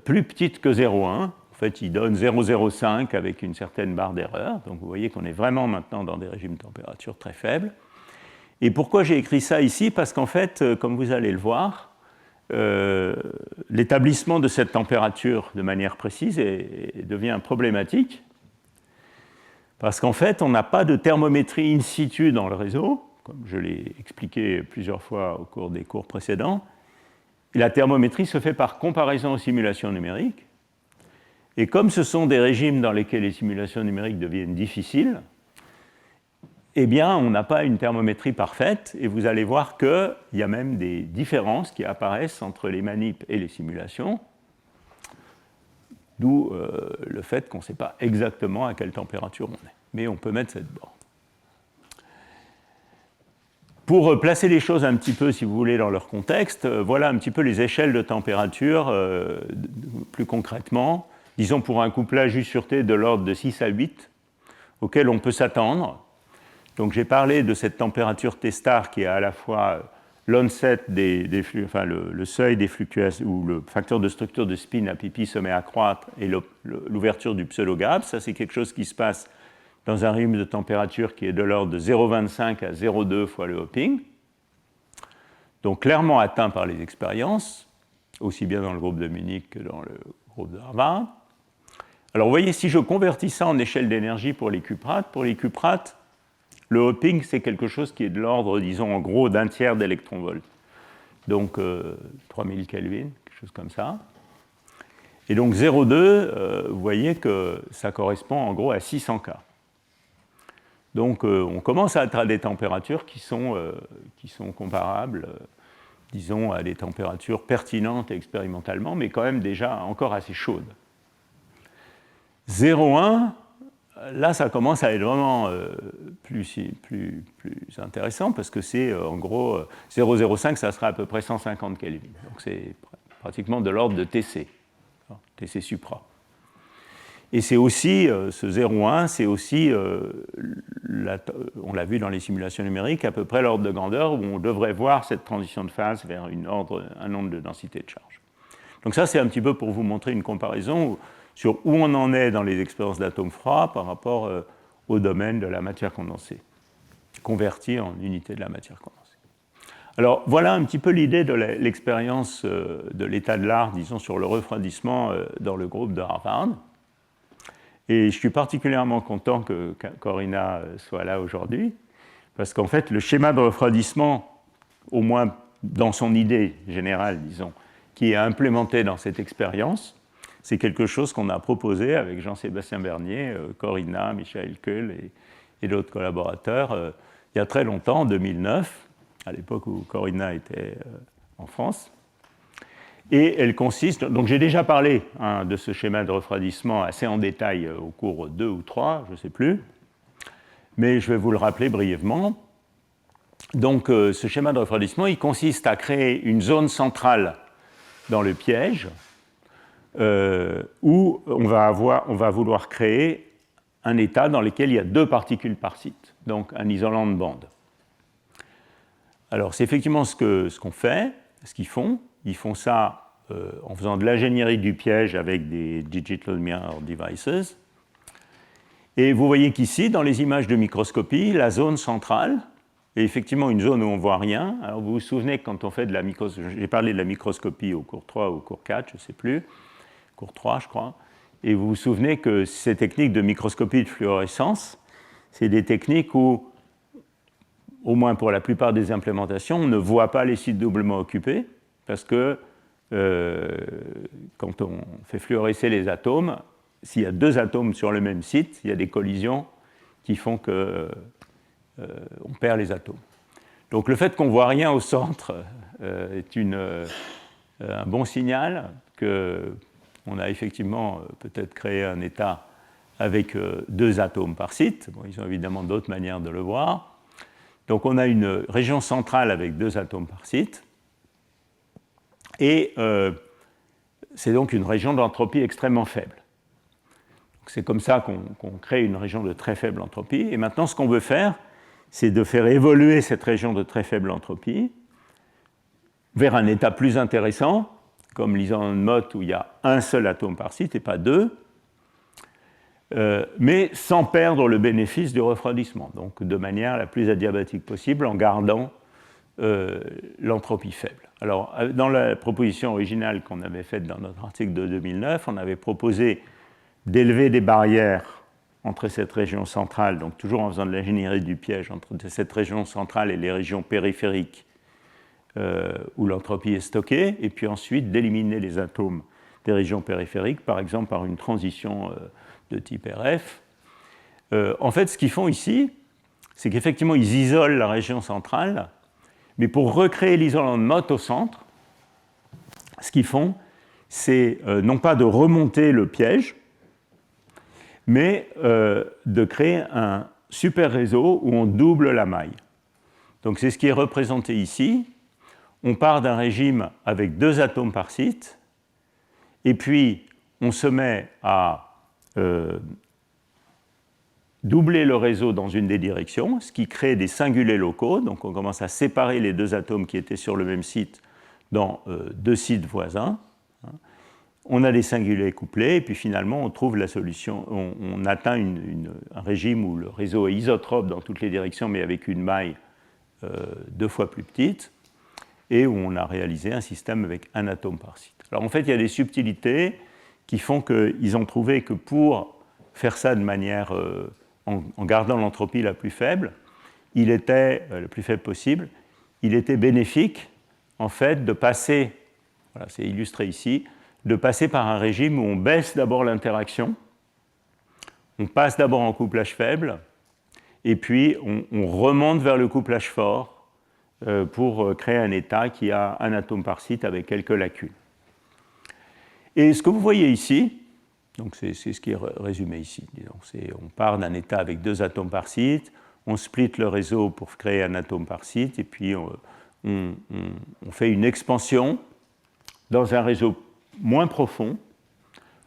plus petites que 0,1. En fait, il donne 0,05 avec une certaine barre d'erreur. Donc vous voyez qu'on est vraiment maintenant dans des régimes de température très faibles. Et pourquoi j'ai écrit ça ici? Parce qu'en fait, comme vous allez le voir, l'établissement de cette température de manière précise devient problématique, parce qu'en fait, on n'a pas de thermométrie in situ dans le réseau, comme je l'ai expliqué plusieurs fois au cours des cours précédents. Et la thermométrie se fait par comparaison aux simulations numériques. Et comme ce sont des régimes dans lesquels les simulations numériques deviennent difficiles, eh bien, on n'a pas une thermométrie parfaite, et vous allez voir qu'il y a même des différences qui apparaissent entre les manips et les simulations, d'où le fait qu'on ne sait pas exactement à quelle température on est. Mais on peut mettre cette borne. Pour placer les choses un petit peu, si vous voulez, dans leur contexte, voilà un petit peu les échelles de température, plus concrètement. Disons pour un couplage U/T de l'ordre de 6 à 8, auquel on peut s'attendre. Donc j'ai parlé de cette température T star qui est à la fois l'onset le seuil des fluctuations, où le facteur de structure de spin à pi se met à croître, et l'ouverture du pseudo-gap. Ça, c'est quelque chose qui se passe dans un régime de température qui est de l'ordre de 0,25 à 0,2 fois le hopping. Donc clairement atteint par les expériences, aussi bien dans le groupe de Munich que dans le groupe de Harvard. Alors vous voyez, si je convertis ça en échelle d'énergie pour les cuprates, le hopping, c'est quelque chose qui est de l'ordre, disons, en gros, d'un tiers d'électronvolts. Donc 3000 Kelvin, quelque chose comme ça. Et donc 0,2, vous voyez que ça correspond en gros à 600 K. Donc on commence à être à des températures qui sont comparables, disons, à des températures pertinentes expérimentalement, mais quand même déjà encore assez chaudes. 0,1, là ça commence à être vraiment plus intéressant, parce que c'est en gros 0,05, ça sera à peu près 150 Kelvin. Donc c'est pratiquement de l'ordre de TC, TC supra. Et c'est aussi, ce 0,1, c'est aussi, on l'a vu dans les simulations numériques, à peu près l'ordre de grandeur où on devrait voir cette transition de phase vers un ordre de densité de charge. Donc ça, c'est un petit peu pour vous montrer une comparaison sur où on en est dans les expériences d'atomes froids par rapport au domaine de la matière condensée, convertie en unité de la matière condensée. Alors voilà un petit peu l'idée de l'expérience de l'état de l'art, disons, sur le refroidissement dans le groupe de Harvard. Et je suis particulièrement content que Corinna soit là aujourd'hui, parce qu'en fait, le schéma de refroidissement, au moins dans son idée générale, disons, qui est implémenté dans cette expérience, c'est quelque chose qu'on a proposé avec Jean-Sébastien Bernier, Corinna, Michael Keul et d'autres collaborateurs il y a très longtemps, en 2009, à l'époque où Corinna était en France. Et elle consiste, donc j'ai déjà parlé de ce schéma de refroidissement assez en détail au cours 2 ou 3, je ne sais plus, mais je vais vous le rappeler brièvement. Donc ce schéma de refroidissement, il consiste à créer une zone centrale dans le piège où on va vouloir créer un état dans lequel il y a 2 particules par site, donc un isolant de bande. Alors c'est effectivement ce qu'on fait, ce qu'ils font. Ils font ça en faisant de l'ingénierie du piège avec des Digital Mirror Devices. Et vous voyez qu'ici, dans les images de microscopie, la zone centrale est effectivement une zone où on ne voit rien. Alors vous vous souvenez que quand on fait de la microscopie, j'ai parlé de la microscopie au cours 3 ou au cours 4, je ne sais plus, cours 3 je crois, et vous vous souvenez que ces techniques de microscopie de fluorescence, c'est des techniques où, au moins pour la plupart des implémentations, on ne voit pas les sites doublement occupés, parce que quand on fait fluorescer les atomes, s'il y a 2 atomes sur le même site, il y a des collisions qui font qu'on perd les atomes. Donc le fait qu'on ne voit rien au centre est un bon signal qu'on a effectivement peut-être créé un état avec 2 atomes par site. Bon, ils ont évidemment d'autres manières de le voir. Donc on a une région centrale avec 2 atomes par site. Et c'est donc une région d'entropie extrêmement faible. C'est comme ça qu'on crée une région de très faible entropie. Et maintenant, ce qu'on veut faire, c'est de faire évoluer cette région de très faible entropie vers un état plus intéressant, comme l'isolant de Mott où il y a un seul atome par site et pas 2, mais sans perdre le bénéfice du refroidissement, donc de manière la plus adiabatique possible en gardant l'entropie faible. Alors, dans la proposition originale qu'on avait faite dans notre article de 2009, on avait proposé d'élever des barrières entre cette région centrale, donc toujours en faisant de l'ingénierie du piège, entre cette région centrale et les régions périphériques où l'entropie est stockée, et puis ensuite d'éliminer les atomes des régions périphériques, par exemple par une transition de type RF. En fait, ce qu'ils font ici, c'est qu'effectivement, ils isolent la région centrale, mais pour recréer l'isolant de Mott au centre, ce qu'ils font, c'est non pas de remonter le piège, mais de créer un super réseau où on double la maille. Donc c'est ce qui est représenté ici. On part d'un régime avec 2 atomes par site, et puis on se met à doubler le réseau dans une des directions, ce qui crée des singulés locaux. Donc on commence à séparer les 2 atomes qui étaient sur le même site dans 2 sites voisins. On a des singulés couplés, et puis finalement on trouve la solution, on atteint un régime où le réseau est isotrope dans toutes les directions, mais avec une maille 2 fois plus petite, et où on a réalisé un système avec un atome par site. Alors en fait, il y a des subtilités qui font qu'ils ont trouvé que pour faire ça de manière, en gardant l'entropie la plus faible, le plus faible possible, il était bénéfique, en fait, de passer, voilà, c'est illustré ici, de passer par un régime où on baisse d'abord l'interaction, on passe d'abord en couplage faible, et puis on remonte vers le couplage fort pour créer un état qui a un atome par site avec quelques lacunes. Et ce que vous voyez ici, donc c'est ce qui est résumé ici, disons, on part d'un état avec 2 atomes par site, on split le réseau pour créer un atome par site, et puis on fait une expansion dans un réseau moins profond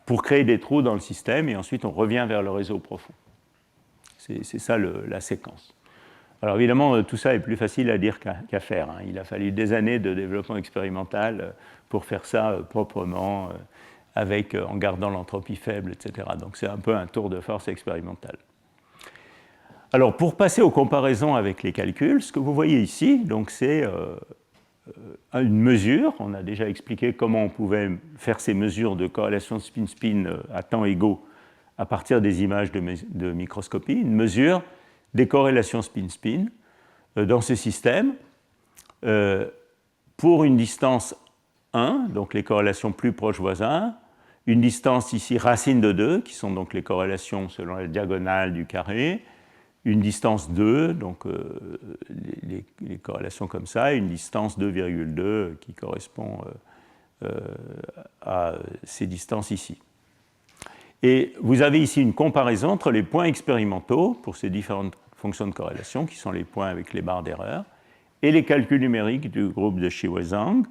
pour créer des trous dans le système, et ensuite on revient vers le réseau profond. C'est ça la séquence. Alors évidemment, tout ça est plus facile à dire qu'à faire. Hein. Il a fallu des années de développement expérimental pour faire ça proprement, en gardant l'entropie faible, etc. Donc c'est un peu un tour de force expérimental. Alors pour passer aux comparaisons avec les calculs, ce que vous voyez ici, donc c'est une mesure. On a déjà expliqué comment on pouvait faire ces mesures de corrélation spin-spin à temps égaux à partir des images de microscopie, une mesure des corrélations spin-spin dans ce système pour une distance 1, donc les corrélations plus proches voisins, une distance ici racine de 2, qui sont donc les corrélations selon la diagonale du carré, une distance 2, donc les corrélations comme ça, et une distance 2,2 qui correspond à ces distances ici. Et vous avez ici une comparaison entre les points expérimentaux pour ces différentes fonctions de corrélation, qui sont les points avec les barres d'erreur, et les calculs numériques du groupe de Shih-Wei-Zhang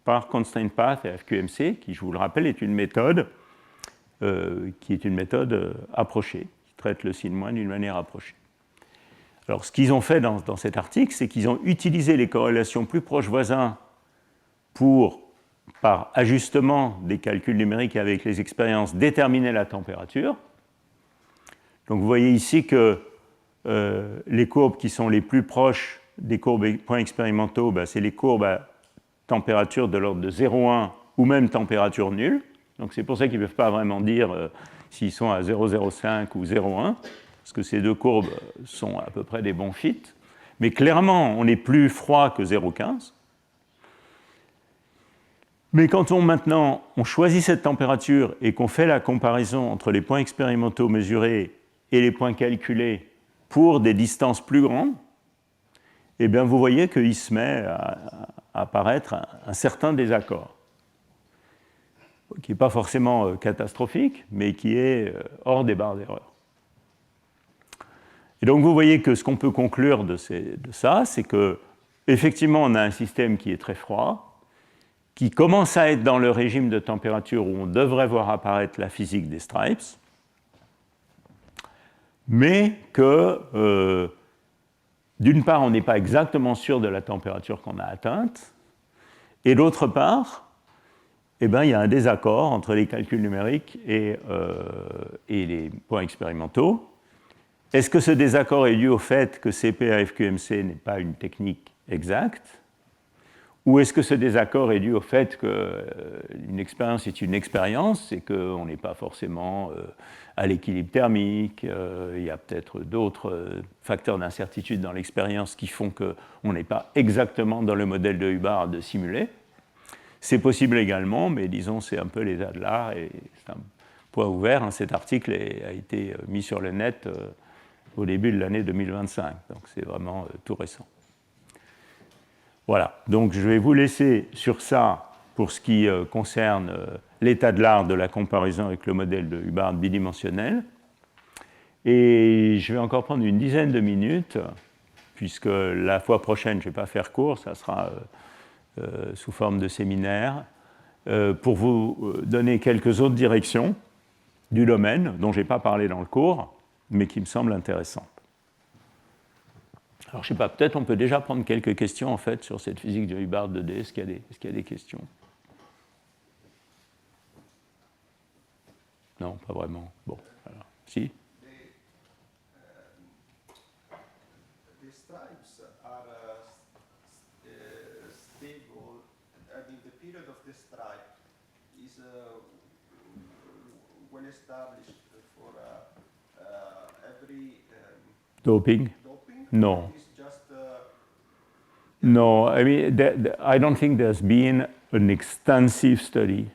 par Constraint Path et FQMC, qui, je vous le rappelle, est une méthode approchée, qui traite le sigmoid d'une manière approchée. Alors, ce qu'ils ont fait dans cet article, c'est qu'ils ont utilisé les corrélations plus proches voisins par ajustement des calculs numériques avec les expériences, déterminer la température. Donc, vous voyez ici que les courbes qui sont les plus proches des courbes points expérimentaux, c'est les courbes à température de l'ordre de 0,1 ou même température nulle. Donc c'est pour ça qu'ils ne peuvent pas vraiment dire s'ils sont à 0,05 ou 0,1, parce que ces deux courbes sont à peu près des bons fits. Mais clairement, on est plus froid que 0,15. Mais quand maintenant on choisit cette température et qu'on fait la comparaison entre les points expérimentaux mesurés et les points calculés pour des distances plus grandes, eh bien vous voyez qu'il se met à apparaître un certain désaccord, qui n'est pas forcément catastrophique, mais qui est hors des barres d'erreur. Et donc vous voyez que ce qu'on peut conclure de ça, c'est qu'effectivement on a un système qui est très froid, qui commence à être dans le régime de température où on devrait voir apparaître la physique des stripes, mais que d'une part, on n'est pas exactement sûr de la température qu'on a atteinte, et d'autre part, il y a un désaccord entre les calculs numériques et les points expérimentaux. Est-ce que ce désaccord est dû au fait que CP-AFQMC n'est pas une technique exacte, ou est-ce que ce désaccord est dû au fait qu'une expérience est une expérience et qu'on n'est pas forcément à l'équilibre thermique, il y a peut-être d'autres facteurs d'incertitude dans l'expérience qui font qu'on n'est pas exactement dans le modèle de Hubbard de simuler. C'est possible également, mais disons c'est un peu l'état de l'art et c'est un point ouvert. Hein. Cet article a été mis sur le net au début de l'année 2025, donc c'est vraiment tout récent. Voilà, donc je vais vous laisser sur ça pour ce qui concerne l'état de l'art de la comparaison avec le modèle de Hubbard bidimensionnel. Et je vais encore prendre une dizaine de minutes, puisque la fois prochaine, je ne vais pas faire court, ça sera sous forme de séminaire, pour vous donner quelques autres directions du domaine dont je n'ai pas parlé dans le cours, mais qui me semblent intéressantes. Alors, je ne sais pas, peut-être on peut déjà prendre quelques questions en fait sur cette physique de Hubbard 2D. Est-ce qu'il y a des questions? Non, pas vraiment. Bon, alors, si? The stripes are stable. I mean, the period of the stripe is well established for every Doping? No. Just, No, I mean, I don't think there's been an extensive study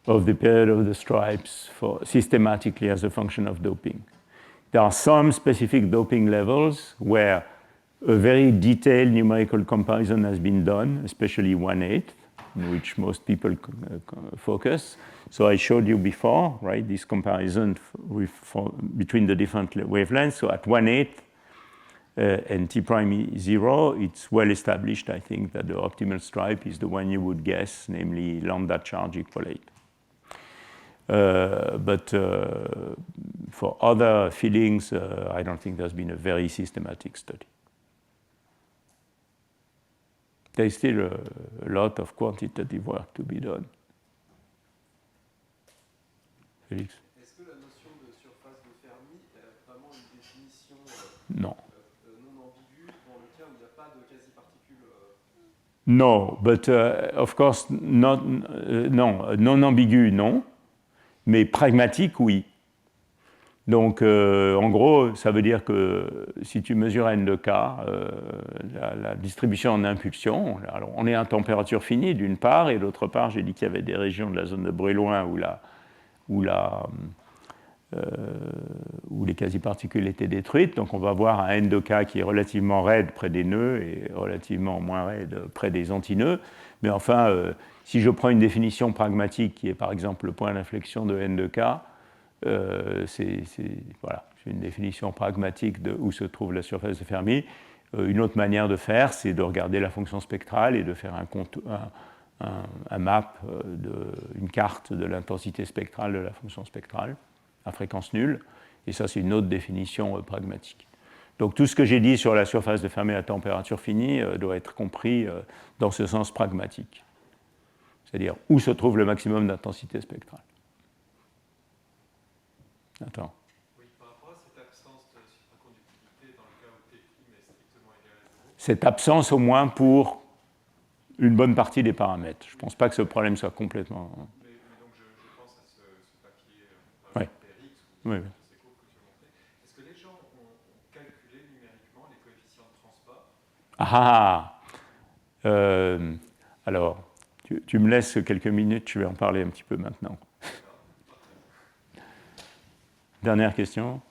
of the period of the stripes systematically as a function of doping. There are some specific doping levels where a very detailed numerical comparison has been done, especially 1/8, in which most people focus. So I showed you before, right, this comparison between the different wavelengths. So at 1/8 and T prime 0, it's well established, I think, that the optimal stripe is the one you would guess, namely lambda charge equal 8. But for other fillings, I don't think there's been a very systematic study. There's still a lot of quantitative work to be done. Félix? Est-ce que la notion de surface de Fermi est vraiment une définition non ambiguë dans lequel il n'y a pas de quasi-particules No, but of course, non ambigu, non, mais pragmatique, oui. Donc, en gros, ça veut dire que si tu mesures n de k, la distribution en impulsion, alors on est à température finie d'une part, et d'autre part, j'ai dit qu'il y avait des régions de la zone de Brillouin où les quasi-particules étaient détruites. Donc, on va voir un n de k qui est relativement raide près des nœuds et relativement moins raide près des antinœuds. Mais enfin, si je prends une définition pragmatique qui est par exemple le point d'inflexion de n de k, voilà, c'est une définition pragmatique de où se trouve la surface de Fermi. Une autre manière de faire, c'est de regarder la fonction spectrale et de faire un map, une carte de l'intensité spectrale de la fonction spectrale à fréquence nulle. Et ça, c'est une autre définition pragmatique. Donc tout ce que j'ai dit sur la surface de Fermi à température finie doit être compris dans ce sens pragmatique. C'est-à-dire où se trouve le maximum d'intensité spectrale. Attends. Oui, par rapport à cette absence de supraconductivité dans le cas où T' est strictement égal à 0. Cette absence au moins pour une bonne partie des paramètres. Je ne pense pas que ce problème soit complètement... Mais donc je pense à ce papier Ouais. empirique, Oui. ces courbes que tu as montrées. Est-ce que les gens ont calculé numériquement les coefficients de transport? Alors, tu me laisses quelques minutes, je vais en parler un petit peu maintenant. Dernière question.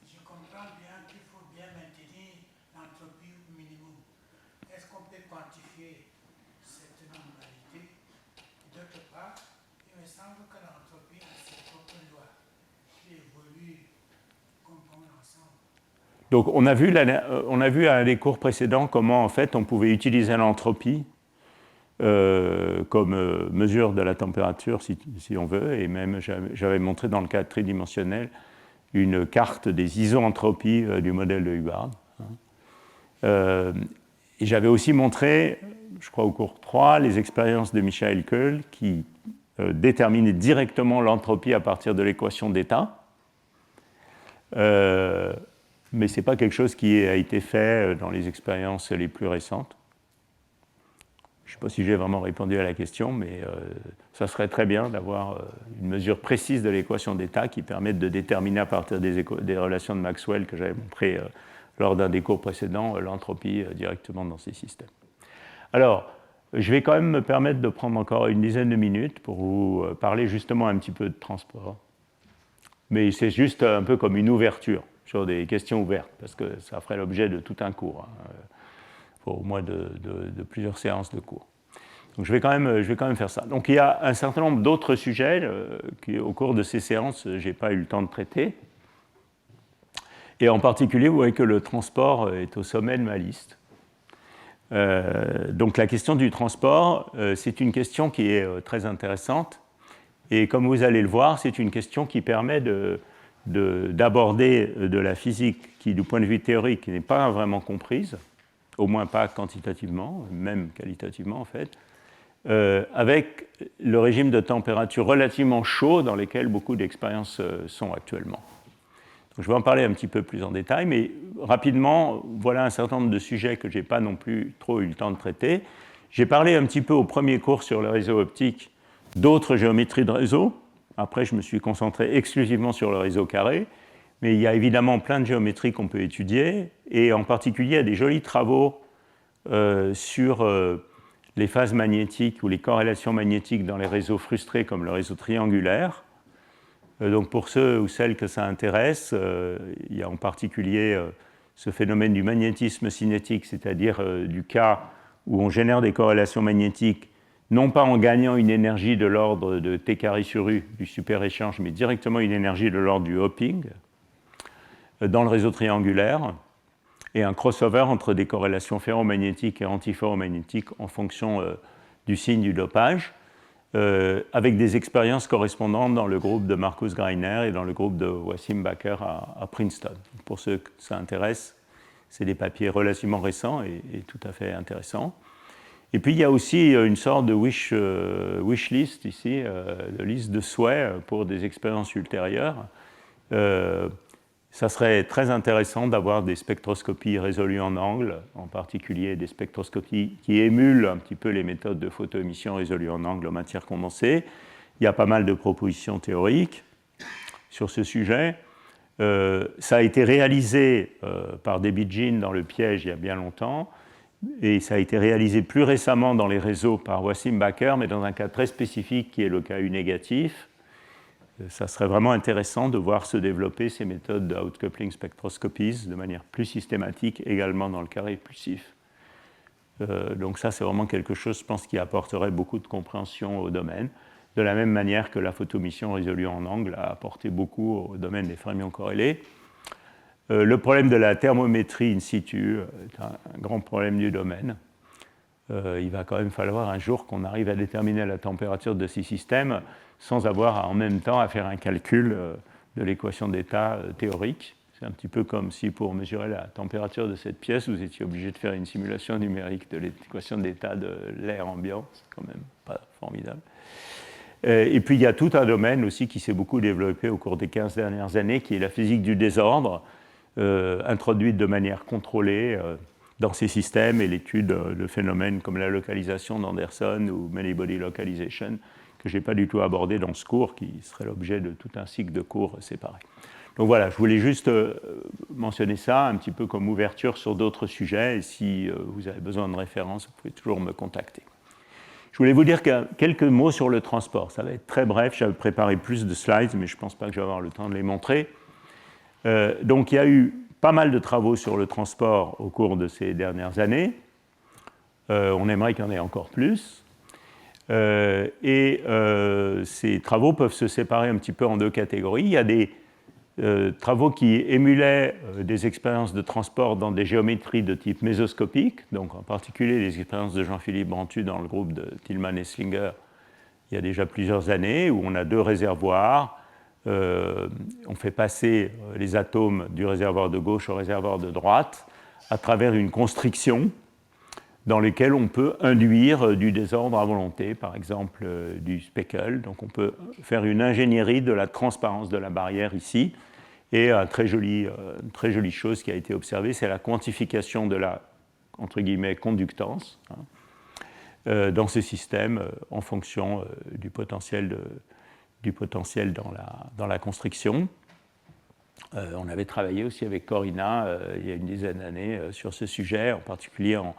Je comprends bien qu'il faut bien maintenir l'entropie au minimum. Est-ce qu'on peut quantifier cette normalité? D'autre part, il me semble que l'entropie a ses propres lois qui évoluent comme ensemble. Donc, on a vu à des cours précédents comment, en fait, on pouvait utiliser l'entropie comme mesure de la température, si on veut, et même j'avais montré dans le cadre tridimensionnel une carte des isoentropies du modèle de Hubbard. Et j'avais aussi montré, je crois au cours 3, les expériences de Michael Keul qui déterminaient directement l'entropie à partir de l'équation d'état. Mais ce n'est pas quelque chose qui a été fait dans les expériences les plus récentes. Je ne sais pas si j'ai vraiment répondu à la question, mais ça serait très bien d'avoir une mesure précise de l'équation d'état qui permette de déterminer à partir des relations de Maxwell que j'avais montrées lors d'un des cours précédents l'entropie directement dans ces systèmes. Alors, je vais quand même me permettre de prendre encore une dizaine de minutes pour vous parler justement un petit peu de transport. Mais c'est juste un peu comme une ouverture sur des questions ouvertes, parce que ça ferait l'objet de tout un cours. Au moins de plusieurs séances de cours. Donc je vais quand même faire ça. Donc il y a un certain nombre d'autres sujets qu'au cours de ces séances, je n'ai pas eu le temps de traiter. Et en particulier, vous voyez que le transport est au sommet de ma liste. Donc la question du transport, c'est une question qui est très intéressante. Et comme vous allez le voir, c'est une question qui permet d'aborder de la physique qui, du point de vue théorique, n'est pas vraiment comprise, au moins pas quantitativement, même qualitativement en fait, avec le régime de température relativement chaud dans lequel beaucoup d'expériences sont actuellement. Donc, je vais en parler un petit peu plus en détail, mais rapidement, voilà un certain nombre de sujets que je n'ai pas non plus trop eu le temps de traiter. J'ai parlé un petit peu au premier cours sur le réseau optique d'autres géométries de réseau. Après, je me suis concentré exclusivement sur le réseau carré. Mais il y a évidemment plein de géométries qu'on peut étudier, et en particulier, il y a des jolis travaux sur les phases magnétiques ou les corrélations magnétiques dans les réseaux frustrés comme le réseau triangulaire. Donc pour ceux ou celles que ça intéresse, il y a en particulier ce phénomène du magnétisme cinétique, c'est-à-dire du cas où on génère des corrélations magnétiques, non pas en gagnant une énergie de l'ordre de T carré sur U du super-échange, mais directement une énergie de l'ordre du hopping dans le réseau triangulaire, et un crossover entre des corrélations ferromagnétiques et antiferromagnétiques en fonction du signe du dopage, avec des expériences correspondantes dans le groupe de Marcus Greiner et dans le groupe de Wassim Baker à Princeton. Pour ceux que ça intéresse, c'est des papiers relativement récents et tout à fait intéressants. Et puis il y a aussi une sorte de wish list ici, de liste de souhaits pour des expériences ultérieures. Ça serait très intéressant d'avoir des spectroscopies résolues en angle, en particulier des spectroscopies qui émulent un petit peu les méthodes de photoémission résolues en angle en matière condensée. Il y a pas mal de propositions théoriques sur ce sujet. Ça a été réalisé par David Jean dans le piège il y a bien longtemps, et ça a été réalisé plus récemment dans les réseaux par Wassim Baker, mais dans un cas très spécifique qui est le cas U négatif. Ça serait vraiment intéressant de voir se développer ces méthodes de outcoupling spectroscopies de manière plus systématique également dans le cas répulsif. Donc ça, c'est vraiment quelque chose, je pense, qui apporterait beaucoup de compréhension au domaine, de la même manière que la photomission résolue en angle a apporté beaucoup au domaine des fermions corrélés. Le problème de la thermométrie in situ est un grand problème du domaine. Il va quand même falloir un jour qu'on arrive à déterminer la température de ces systèmes sans avoir en même temps à faire un calcul de l'équation d'état théorique. C'est un petit peu comme si pour mesurer la température de cette pièce, vous étiez obligé de faire une simulation numérique de l'équation d'état de l'air ambiant. C'est quand même pas formidable. Et puis il y a tout un domaine aussi qui s'est beaucoup développé au cours des 15 dernières années, qui est la physique du désordre, introduite de manière contrôlée dans ces systèmes, et l'étude de phénomènes comme la localisation d'Anderson ou many body localization, que je n'ai pas du tout abordé dans ce cours, qui serait l'objet de tout un cycle de cours séparés. Donc voilà, je voulais juste mentionner ça un petit peu comme ouverture sur d'autres sujets, et si vous avez besoin de références, vous pouvez toujours me contacter. Je voulais vous dire quelques mots sur le transport. Ça va être très bref, j'avais préparé plus de slides, mais je ne pense pas que je vais avoir le temps de les montrer. Donc il y a eu pas mal de travaux sur le transport au cours de ces dernières années. On aimerait qu'il y en ait encore plus. Et ces travaux peuvent se séparer un petit peu en deux catégories. Il y a des travaux qui émulaient des expériences de transport dans des géométries de type mésoscopique, donc en particulier les expériences de Jean-Philippe Bantu dans le groupe de Tillman et Slinger il y a déjà plusieurs années, où on a deux réservoirs. On fait passer les atomes du réservoir de gauche au réservoir de droite à travers une constriction dans lesquelles on peut induire du désordre à volonté, par exemple du speckle. Donc on peut faire une ingénierie de la transparence de la barrière ici. Et une très jolie chose qui a été observée, c'est la quantification de la, entre guillemets, conductance dans ce système en fonction du potentiel dans la constriction. On avait travaillé aussi avec Corina il y a une dizaine d'années sur ce sujet, en particulier en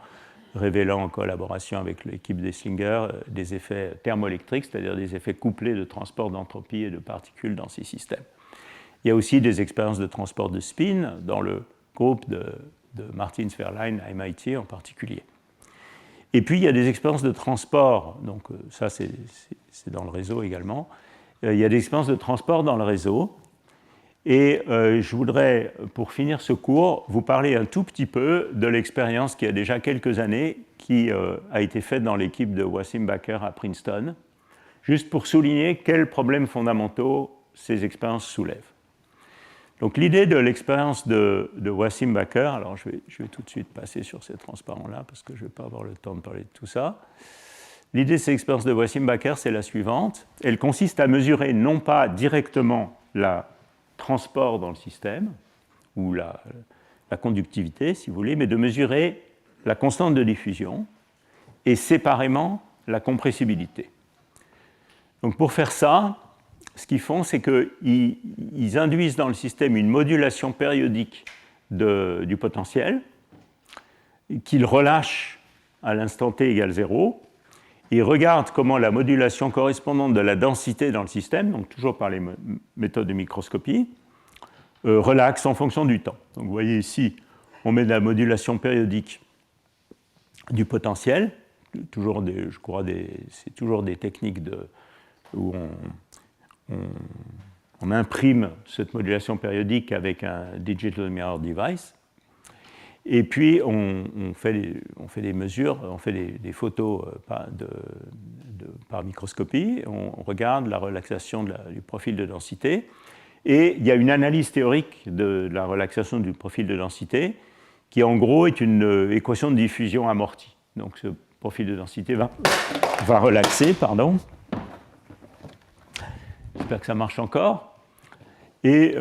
révélant en collaboration avec l'équipe d'Esslinger des effets thermoélectriques, c'est-à-dire des effets couplés de transport d'entropie et de particules dans ces systèmes. Il y a aussi des expériences de transport de spin dans le groupe de Martin Sverlein à MIT en particulier. Et puis il y a des expériences de transport, donc ça c'est dans le réseau également. Il y a des expériences de transport dans le réseau. Et je voudrais, pour finir ce cours, vous parler un tout petit peu de l'expérience qui a déjà quelques années, qui a été faite dans l'équipe de Wassim Baker à Princeton, juste pour souligner quels problèmes fondamentaux ces expériences soulèvent. Donc l'idée de l'expérience de Wassim Baker, alors je vais tout de suite passer sur ces transparents-là, parce que je ne vais pas avoir le temps de parler de tout ça. L'idée de cette expérience de Wassim Baker, c'est la suivante. Elle consiste à mesurer non pas directement la transport dans le système, ou la conductivité, si vous voulez, mais de mesurer la constante de diffusion et séparément la compressibilité. Donc pour faire ça, ce qu'ils font, c'est qu'ils induisent dans le système une modulation périodique du potentiel, qu'ils relâchent à l'instant t égale 0. Ils regardent comment la modulation correspondante de la densité dans le système, donc toujours par les méthodes de microscopie, relaxe en fonction du temps. Donc vous voyez ici, on met de la modulation périodique du potentiel, toujours c'est toujours des techniques où on imprime cette modulation périodique avec un digital mirror device. Et puis, on fait des mesures, on fait des photos par microscopie, on regarde la relaxation du profil de densité, et il y a une analyse théorique de la relaxation du profil de densité, qui en gros est une équation de diffusion amortie. Donc ce profil de densité va relaxer, pardon. J'espère que ça marche encore. Et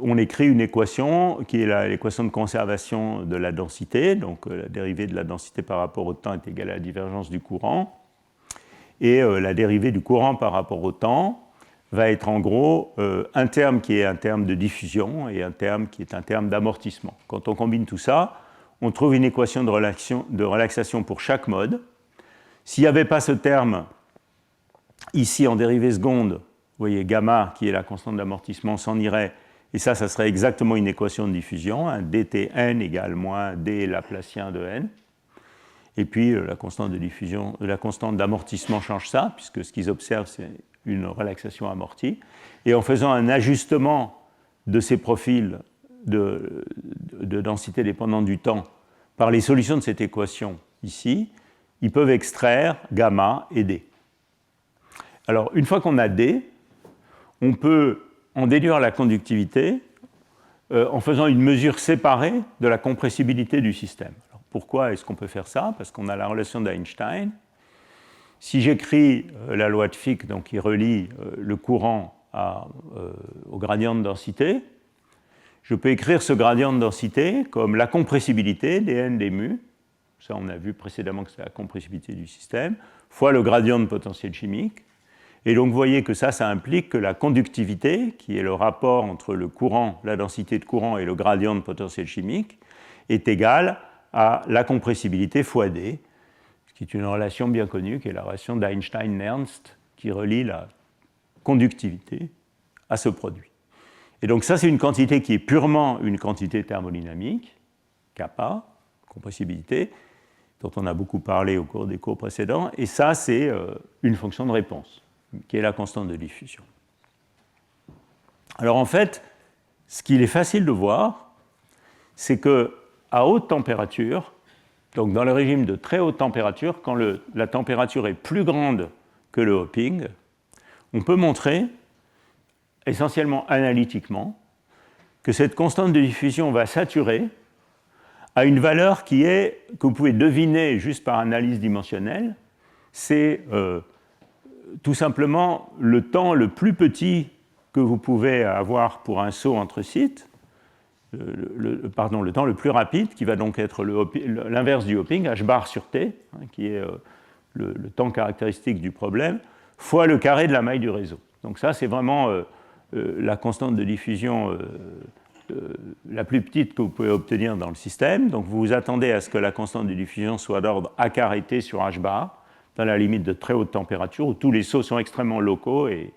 on écrit une équation qui est l'équation de conservation de la densité. Donc la dérivée de la densité par rapport au temps est égale à la divergence du courant. Et la dérivée du courant par rapport au temps va être en gros un terme qui est un terme de diffusion et un terme qui est un terme d'amortissement. Quand on combine tout ça, on trouve une équation de relaxation pour chaque mode. S'il n'y avait pas ce terme ici en dérivée seconde, vous voyez gamma qui est la constante d'amortissement s'en irait, et ça serait exactement une équation de diffusion, hein, dtn égale moins d laplacien de n. Et puis la constante de diffusion, la constante d'amortissement change ça, puisque ce qu'ils observent c'est une relaxation amortie. Et en faisant un ajustement de ces profils de densité dépendante du temps par les solutions de cette équation ici, ils peuvent extraire gamma et d. Alors, une fois qu'on a d, on peut en déduire la conductivité en faisant une mesure séparée de la compressibilité du système. Alors, pourquoi est-ce qu'on peut faire ça? Parce qu'on a la relation d'Einstein. Si j'écris la loi de Fick, donc qui relie le courant au gradient de densité, je peux écrire ce gradient de densité comme la compressibilité dn d mu, ça on a vu précédemment que c'est la compressibilité du système, fois le gradient de potentiel chimique. Et donc vous voyez que ça implique que la conductivité, qui est le rapport entre le courant, la densité de courant et le gradient de potentiel chimique, est égale à la compressibilité fois d, ce qui est une relation bien connue, qui est la relation d'Einstein-Nernst, qui relie la conductivité à ce produit. Et donc ça, c'est une quantité qui est purement une quantité thermodynamique, kappa, compressibilité, dont on a beaucoup parlé au cours des cours précédents, et ça, c'est une fonction de réponse, qui est la constante de diffusion. Alors en fait, ce qu'il est facile de voir, c'est qu'à haute température, donc dans le régime de très haute température, quand la température est plus grande que le hopping, on peut montrer, essentiellement analytiquement, que cette constante de diffusion va saturer à une valeur qui est, que vous pouvez deviner juste par analyse dimensionnelle, c'est tout simplement le temps le plus petit que vous pouvez avoir pour un saut entre sites, le temps le plus rapide, qui va donc être l'inverse du hopping, h bar sur t, hein, qui est le temps caractéristique du problème, fois le carré de la maille du réseau. Donc ça, c'est vraiment la constante de diffusion la plus petite que vous pouvez obtenir dans le système. Donc vous vous attendez à ce que la constante de diffusion soit d'ordre a carré t sur h bar, dans la limite de très haute température, où tous les sauts sont extrêmement locaux, et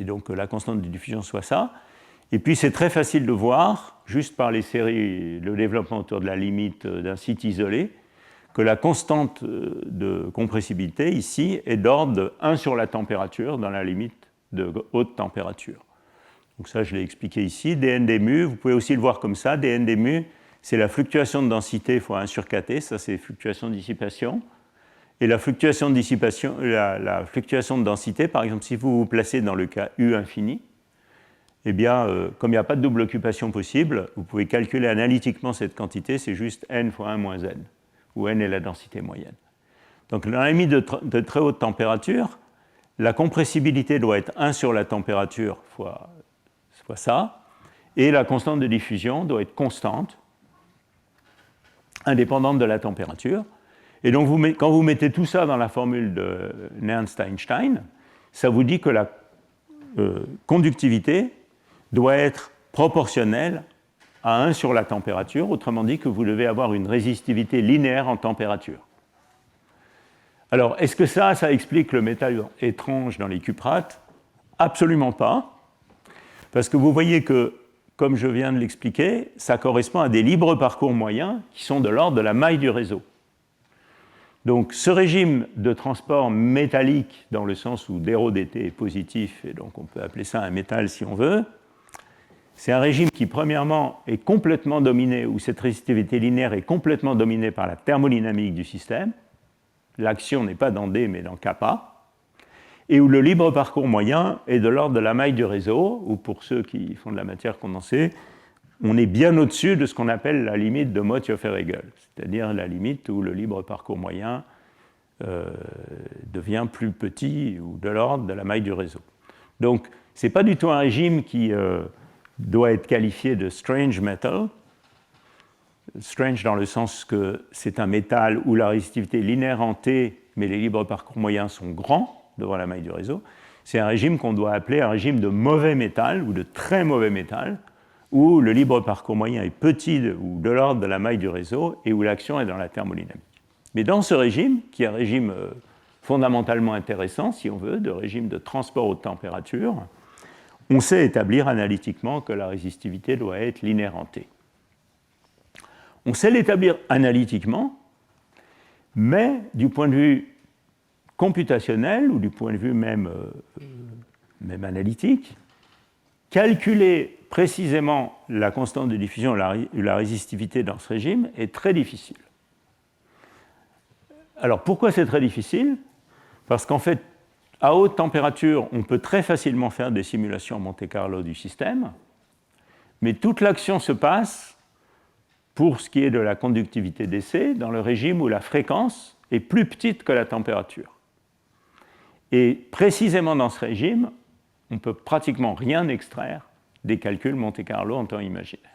donc la constante de diffusion soit ça. Et puis c'est très facile de voir, juste par les séries, le développement autour de la limite d'un site isolé, que la constante de compressibilité ici est d'ordre de 1 sur la température dans la limite de haute température. Donc ça, je l'ai expliqué ici. dn d mu, vous pouvez aussi le voir comme ça. dn d mu, c'est la fluctuation de densité fois 1 sur kt, ça c'est fluctuation de dissipation. Et la fluctuation de dissipation, la fluctuation de densité, par exemple, si vous vous placez dans le cas U infini, eh bien, comme il n'y a pas de double occupation possible, vous pouvez calculer analytiquement cette quantité, c'est juste n fois 1 moins n, où n est la densité moyenne. Donc, dans la limite de très haute température, la compressibilité doit être 1 sur la température fois ça, et la constante de diffusion doit être constante, indépendante de la température. Et donc, quand vous mettez tout ça dans la formule de Nernst-Einstein, ça vous dit que la conductivité doit être proportionnelle à 1 sur la température, autrement dit que vous devez avoir une résistivité linéaire en température. Alors, est-ce que ça explique le métal étrange dans les cuprates? Absolument pas, parce que vous voyez que, comme je viens de l'expliquer, ça correspond à des libres parcours moyens qui sont de l'ordre de la maille du réseau. Donc, ce régime de transport métallique, dans le sens où dρ dt est positif, et donc on peut appeler ça un métal si on veut, c'est un régime qui, premièrement, est complètement dominé, où cette résistivité linéaire est complètement dominée par la thermodynamique du système. L'action n'est pas dans D, mais dans kappa, et où le libre parcours moyen est de l'ordre de la maille du réseau, ou pour ceux qui font de la matière condensée, on est bien au-dessus de ce qu'on appelle la limite de Mott-Joffe-Regel, c'est-à-dire la limite où le libre parcours moyen devient plus petit ou de l'ordre de la maille du réseau. Donc, ce n'est pas du tout un régime qui doit être qualifié de strange metal. Strange dans le sens que c'est un métal où la résistivité linéaire en T mais les libres parcours moyens sont grands devant la maille du réseau, c'est un régime qu'on doit appeler un régime de mauvais métal ou de très mauvais métal, où le libre parcours moyen est petit ou de l'ordre de la maille du réseau et où l'action est dans la thermodynamique. Mais dans ce régime, qui est un régime fondamentalement intéressant, si on veut, de régime de transport haute température, on sait établir analytiquement que la résistivité doit être linéaire en T. On sait l'établir analytiquement, mais du point de vue computationnel ou du point de vue même analytique, calculer précisément la constante de diffusion ou la résistivité dans ce régime est très difficile. Alors pourquoi c'est très difficile? Parce qu'en fait, à haute température, on peut très facilement faire des simulations Monte-Carlo du système, mais toute l'action se passe, pour ce qui est de la conductivité d'essai, dans le régime où la fréquence est plus petite que la température. Et précisément dans ce régime, on ne peut pratiquement rien extraire des calculs Monte-Carlo en temps imaginaire.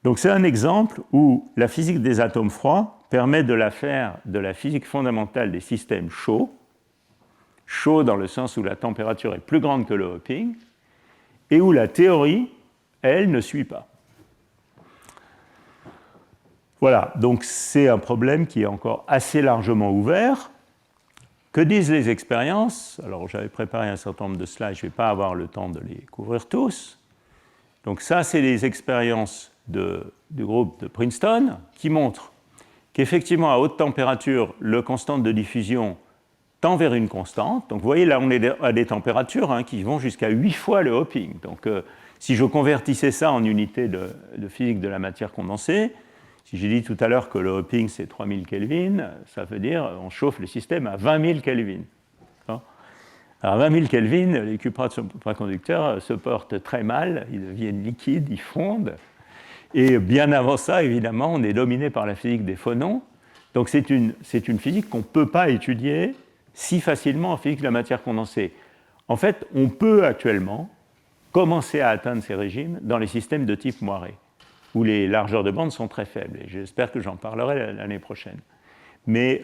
Donc c'est un exemple où la physique des atomes froids permet de la faire de la physique fondamentale des systèmes chauds, chaud dans le sens où la température est plus grande que le hopping, et où la théorie, elle, ne suit pas. Voilà, donc c'est un problème qui est encore assez largement ouvert. Que disent les expériences? Alors j'avais préparé un certain nombre de slides, je ne vais pas avoir le temps de les couvrir tous. Donc ça, c'est les expériences du groupe de Princeton qui montrent qu'effectivement, à haute température, le constante de diffusion tend vers une constante. Donc vous voyez, là, on est à des températures qui vont jusqu'à 8 fois le hopping. Donc si je convertissais ça en unité de physique de la matière condensée, si j'ai dit tout à l'heure que le hopping c'est 3000 Kelvin, ça veut dire qu'on chauffe le système à 20 000 Kelvin. Alors à 20 000 Kelvin, les supraconducteurs se portent très mal, ils deviennent liquides, ils fondent. Et bien avant ça, évidemment, on est dominé par la physique des phonons. Donc c'est une physique qu'on ne peut pas étudier si facilement en physique de la matière condensée. En fait, on peut actuellement commencer à atteindre ces régimes dans les systèmes de type moiré, où les largeurs de bande sont très faibles. Et j'espère que j'en parlerai l'année prochaine. Mais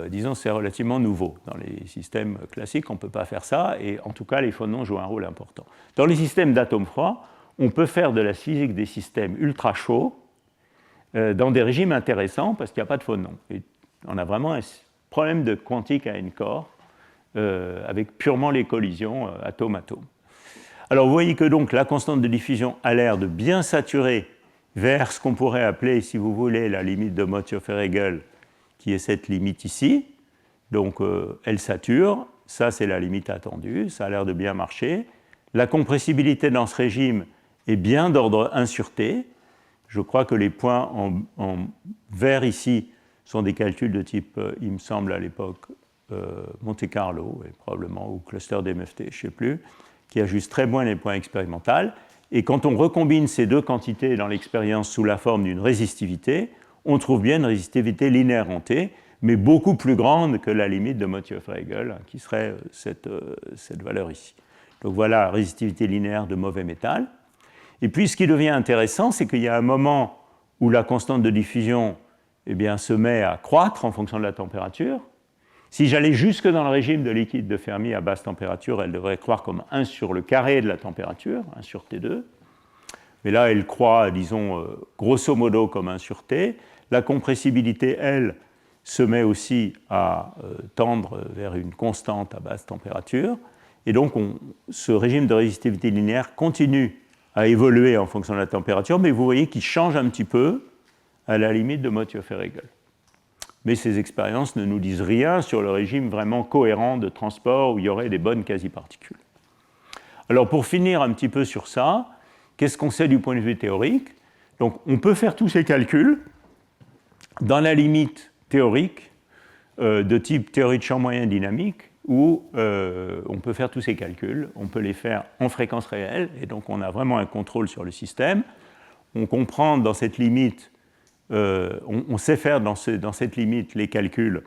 disons, c'est relativement nouveau. Dans les systèmes classiques, on ne peut pas faire ça, et en tout cas, les phonons jouent un rôle important. Dans les systèmes d'atomes froids, on peut faire de la physique des systèmes ultra chauds dans des régimes intéressants, parce qu'il n'y a pas de phonons. Et on a vraiment un problème de quantique à n-corps, avec purement les collisions atome-atome. Alors vous voyez que donc la constante de diffusion a l'air de bien saturer vers ce qu'on pourrait appeler, si vous voulez, la limite de Mottiofer-Hegel, qui est cette limite ici. Donc elle sature, ça c'est la limite attendue, ça a l'air de bien marcher. La compressibilité dans ce régime est bien d'ordre 1 sur T. Je crois que les points en vert ici sont des calculs de type, il me semble à l'époque, Monte-Carlo, et probablement, ou cluster d'MFT, je ne sais plus, qui ajuste très bien les points expérimentaux. Et quand on recombine ces deux quantités dans l'expérience sous la forme d'une résistivité, on trouve bien une résistivité linéaire en T, mais beaucoup plus grande que la limite de Mottiofer-Hegel, qui serait cette valeur ici. Donc voilà, résistivité linéaire de mauvais métal. Et puis ce qui devient intéressant, c'est qu'il y a un moment où la constante de diffusion se met à croître en fonction de la température. Si j'allais jusque dans le régime de liquide de Fermi à basse température, elle devrait croître comme 1 sur le carré de la température, 1 sur T2. Mais là, elle croît, disons, grosso modo comme 1 sur T. La compressibilité, elle, se met aussi à tendre vers une constante à basse température. Et donc, ce régime de résistivité linéaire continue à évoluer en fonction de la température, mais vous voyez qu'il change un petit peu à la limite de Mottiofer-Hegel. Mais ces expériences ne nous disent rien sur le régime vraiment cohérent de transport où il y aurait des bonnes quasi-particules. Alors pour finir un petit peu sur ça, qu'est-ce qu'on sait du point de vue théorique? Donc on peut faire tous ces calculs dans la limite théorique de type théorie de champ moyen dynamique, où on peut faire tous ces calculs, on peut les faire en fréquence réelle, et donc on a vraiment un contrôle sur le système. On comprend dans cette limite, on sait faire dans cette limite les calculs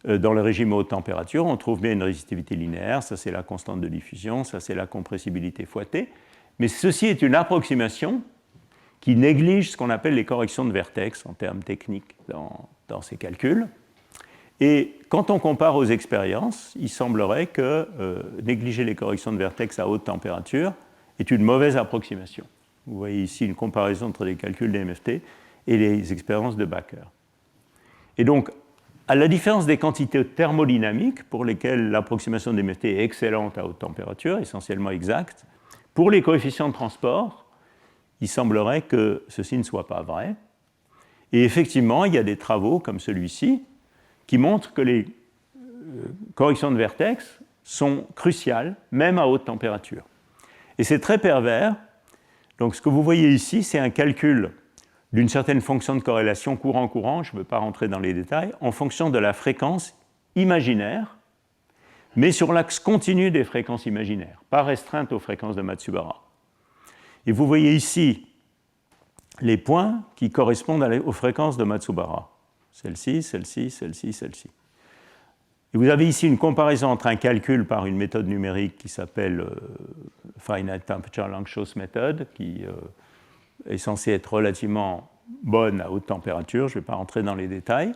dans le régime à haute température, on trouve bien une résistivité linéaire, ça c'est la constante de diffusion, ça c'est la compressibilité fois T, mais ceci est une approximation qui néglige ce qu'on appelle les corrections de vertex en termes techniques dans ces calculs. Et quand on compare aux expériences, il semblerait que négliger les corrections de vertex à haute température est une mauvaise approximation. Vous voyez ici une comparaison entre les calculs des MFT et les expériences de Baker. Et donc, à la différence des quantités thermodynamiques pour lesquelles l'approximation des MFT est excellente à haute température, essentiellement exacte, pour les coefficients de transport, il semblerait que ceci ne soit pas vrai. Et effectivement, il y a des travaux comme celui-ci qui montrent que les corrections de vertex sont cruciales, même à haute température. Et c'est très pervers. Donc, ce que vous voyez ici, c'est un calcul d'une certaine fonction de corrélation courant-courant, je ne veux pas rentrer dans les détails, en fonction de la fréquence imaginaire, mais sur l'axe continu des fréquences imaginaires, pas restreinte aux fréquences de Matsubara. Et vous voyez ici les points qui correspondent aux fréquences de Matsubara. Celle-ci, celle-ci, celle-ci, celle-ci. Et vous avez ici une comparaison entre un calcul par une méthode numérique qui s'appelle Finite Temperature Long-Shot Method, qui est censée être relativement bonne à haute température, je ne vais pas rentrer dans les détails,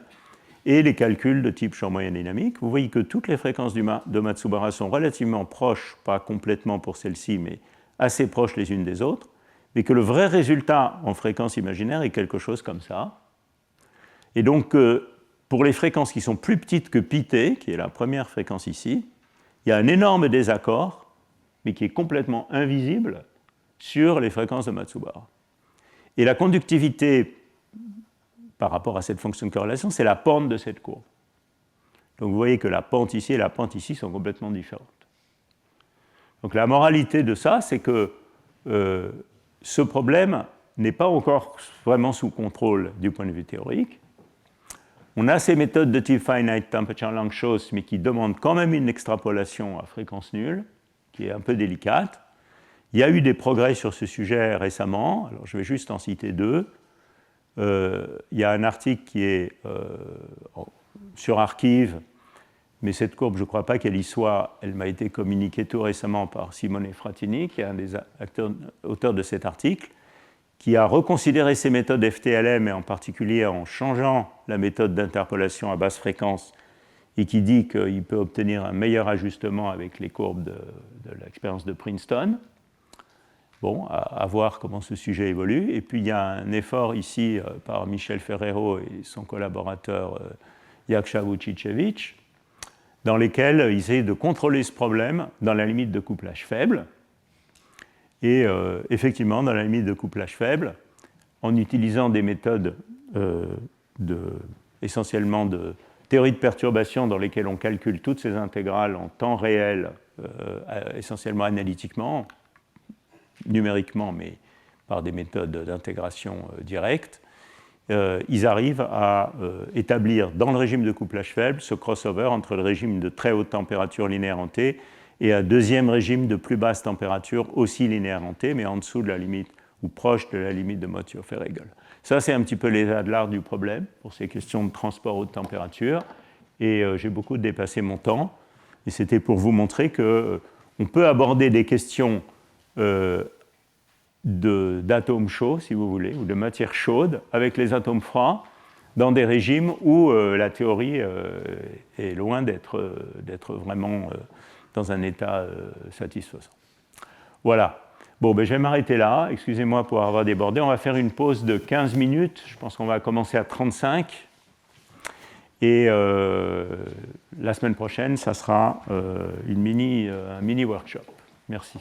et les calculs de type champ moyen dynamique. Vous voyez que toutes les fréquences de Matsubara sont relativement proches, pas complètement pour celle-ci, mais assez proches les unes des autres, mais que le vrai résultat en fréquence imaginaire est quelque chose comme ça. Et donc, pour les fréquences qui sont plus petites que pt, qui est la première fréquence ici, il y a un énorme désaccord, mais qui est complètement invisible sur les fréquences de Matsubara. Et la conductivité par rapport à cette fonction de corrélation, c'est la pente de cette courbe. Donc vous voyez que la pente ici et la pente ici sont complètement différentes. Donc la moralité de ça, c'est que ce problème n'est pas encore vraiment sous contrôle du point de vue théorique. On a ces méthodes de type Finite Temperature Long-Shot, mais qui demandent quand même une extrapolation à fréquence nulle, qui est un peu délicate. Il y a eu des progrès sur ce sujet récemment, alors je vais juste en citer deux. Il y a un article qui est sur Archive, mais cette courbe, je ne crois pas qu'elle y soit, elle m'a été communiquée tout récemment par Simone Fratini, qui est un des auteurs de cet article, qui a reconsidéré ces méthodes FTLM, et en particulier en changeant la méthode d'interpolation à basse fréquence, et qui dit qu'il peut obtenir un meilleur ajustement avec les courbes de l'expérience de Princeton. Bon, à voir comment ce sujet évolue. Et puis il y a un effort ici par Michel Ferrero et son collaborateur Jakša Vučićević, dans lesquels ils essayent de contrôler ce problème dans la limite de couplage faible. Et effectivement, dans la limite de couplage faible, en utilisant des méthodes essentiellement de théorie de perturbation dans lesquelles on calcule toutes ces intégrales en temps réel, essentiellement analytiquement, numériquement, mais par des méthodes d'intégration directe, ils arrivent à établir dans le régime de couplage faible ce crossover entre le régime de très haute température linéaire en T et un deuxième régime de plus basse température aussi linéaire en T, mais en dessous de la limite ou proche de la limite de Motzio-Feregel. Ça, c'est un petit peu l'état de l'art du problème pour ces questions de transport haute température. Et j'ai beaucoup dépassé mon temps. Et c'était pour vous montrer qu'on peut aborder des questions d'atomes chauds, si vous voulez, ou de matière chaude avec les atomes froids dans des régimes où la théorie est loin d'être vraiment dans un état satisfaisant. Voilà. Bon, ben, je vais m'arrêter là. Excusez-moi pour avoir débordé. On va faire une pause de 15 minutes. Je pense qu'on va commencer à 35. Et la semaine prochaine, ça sera un mini workshop. Merci.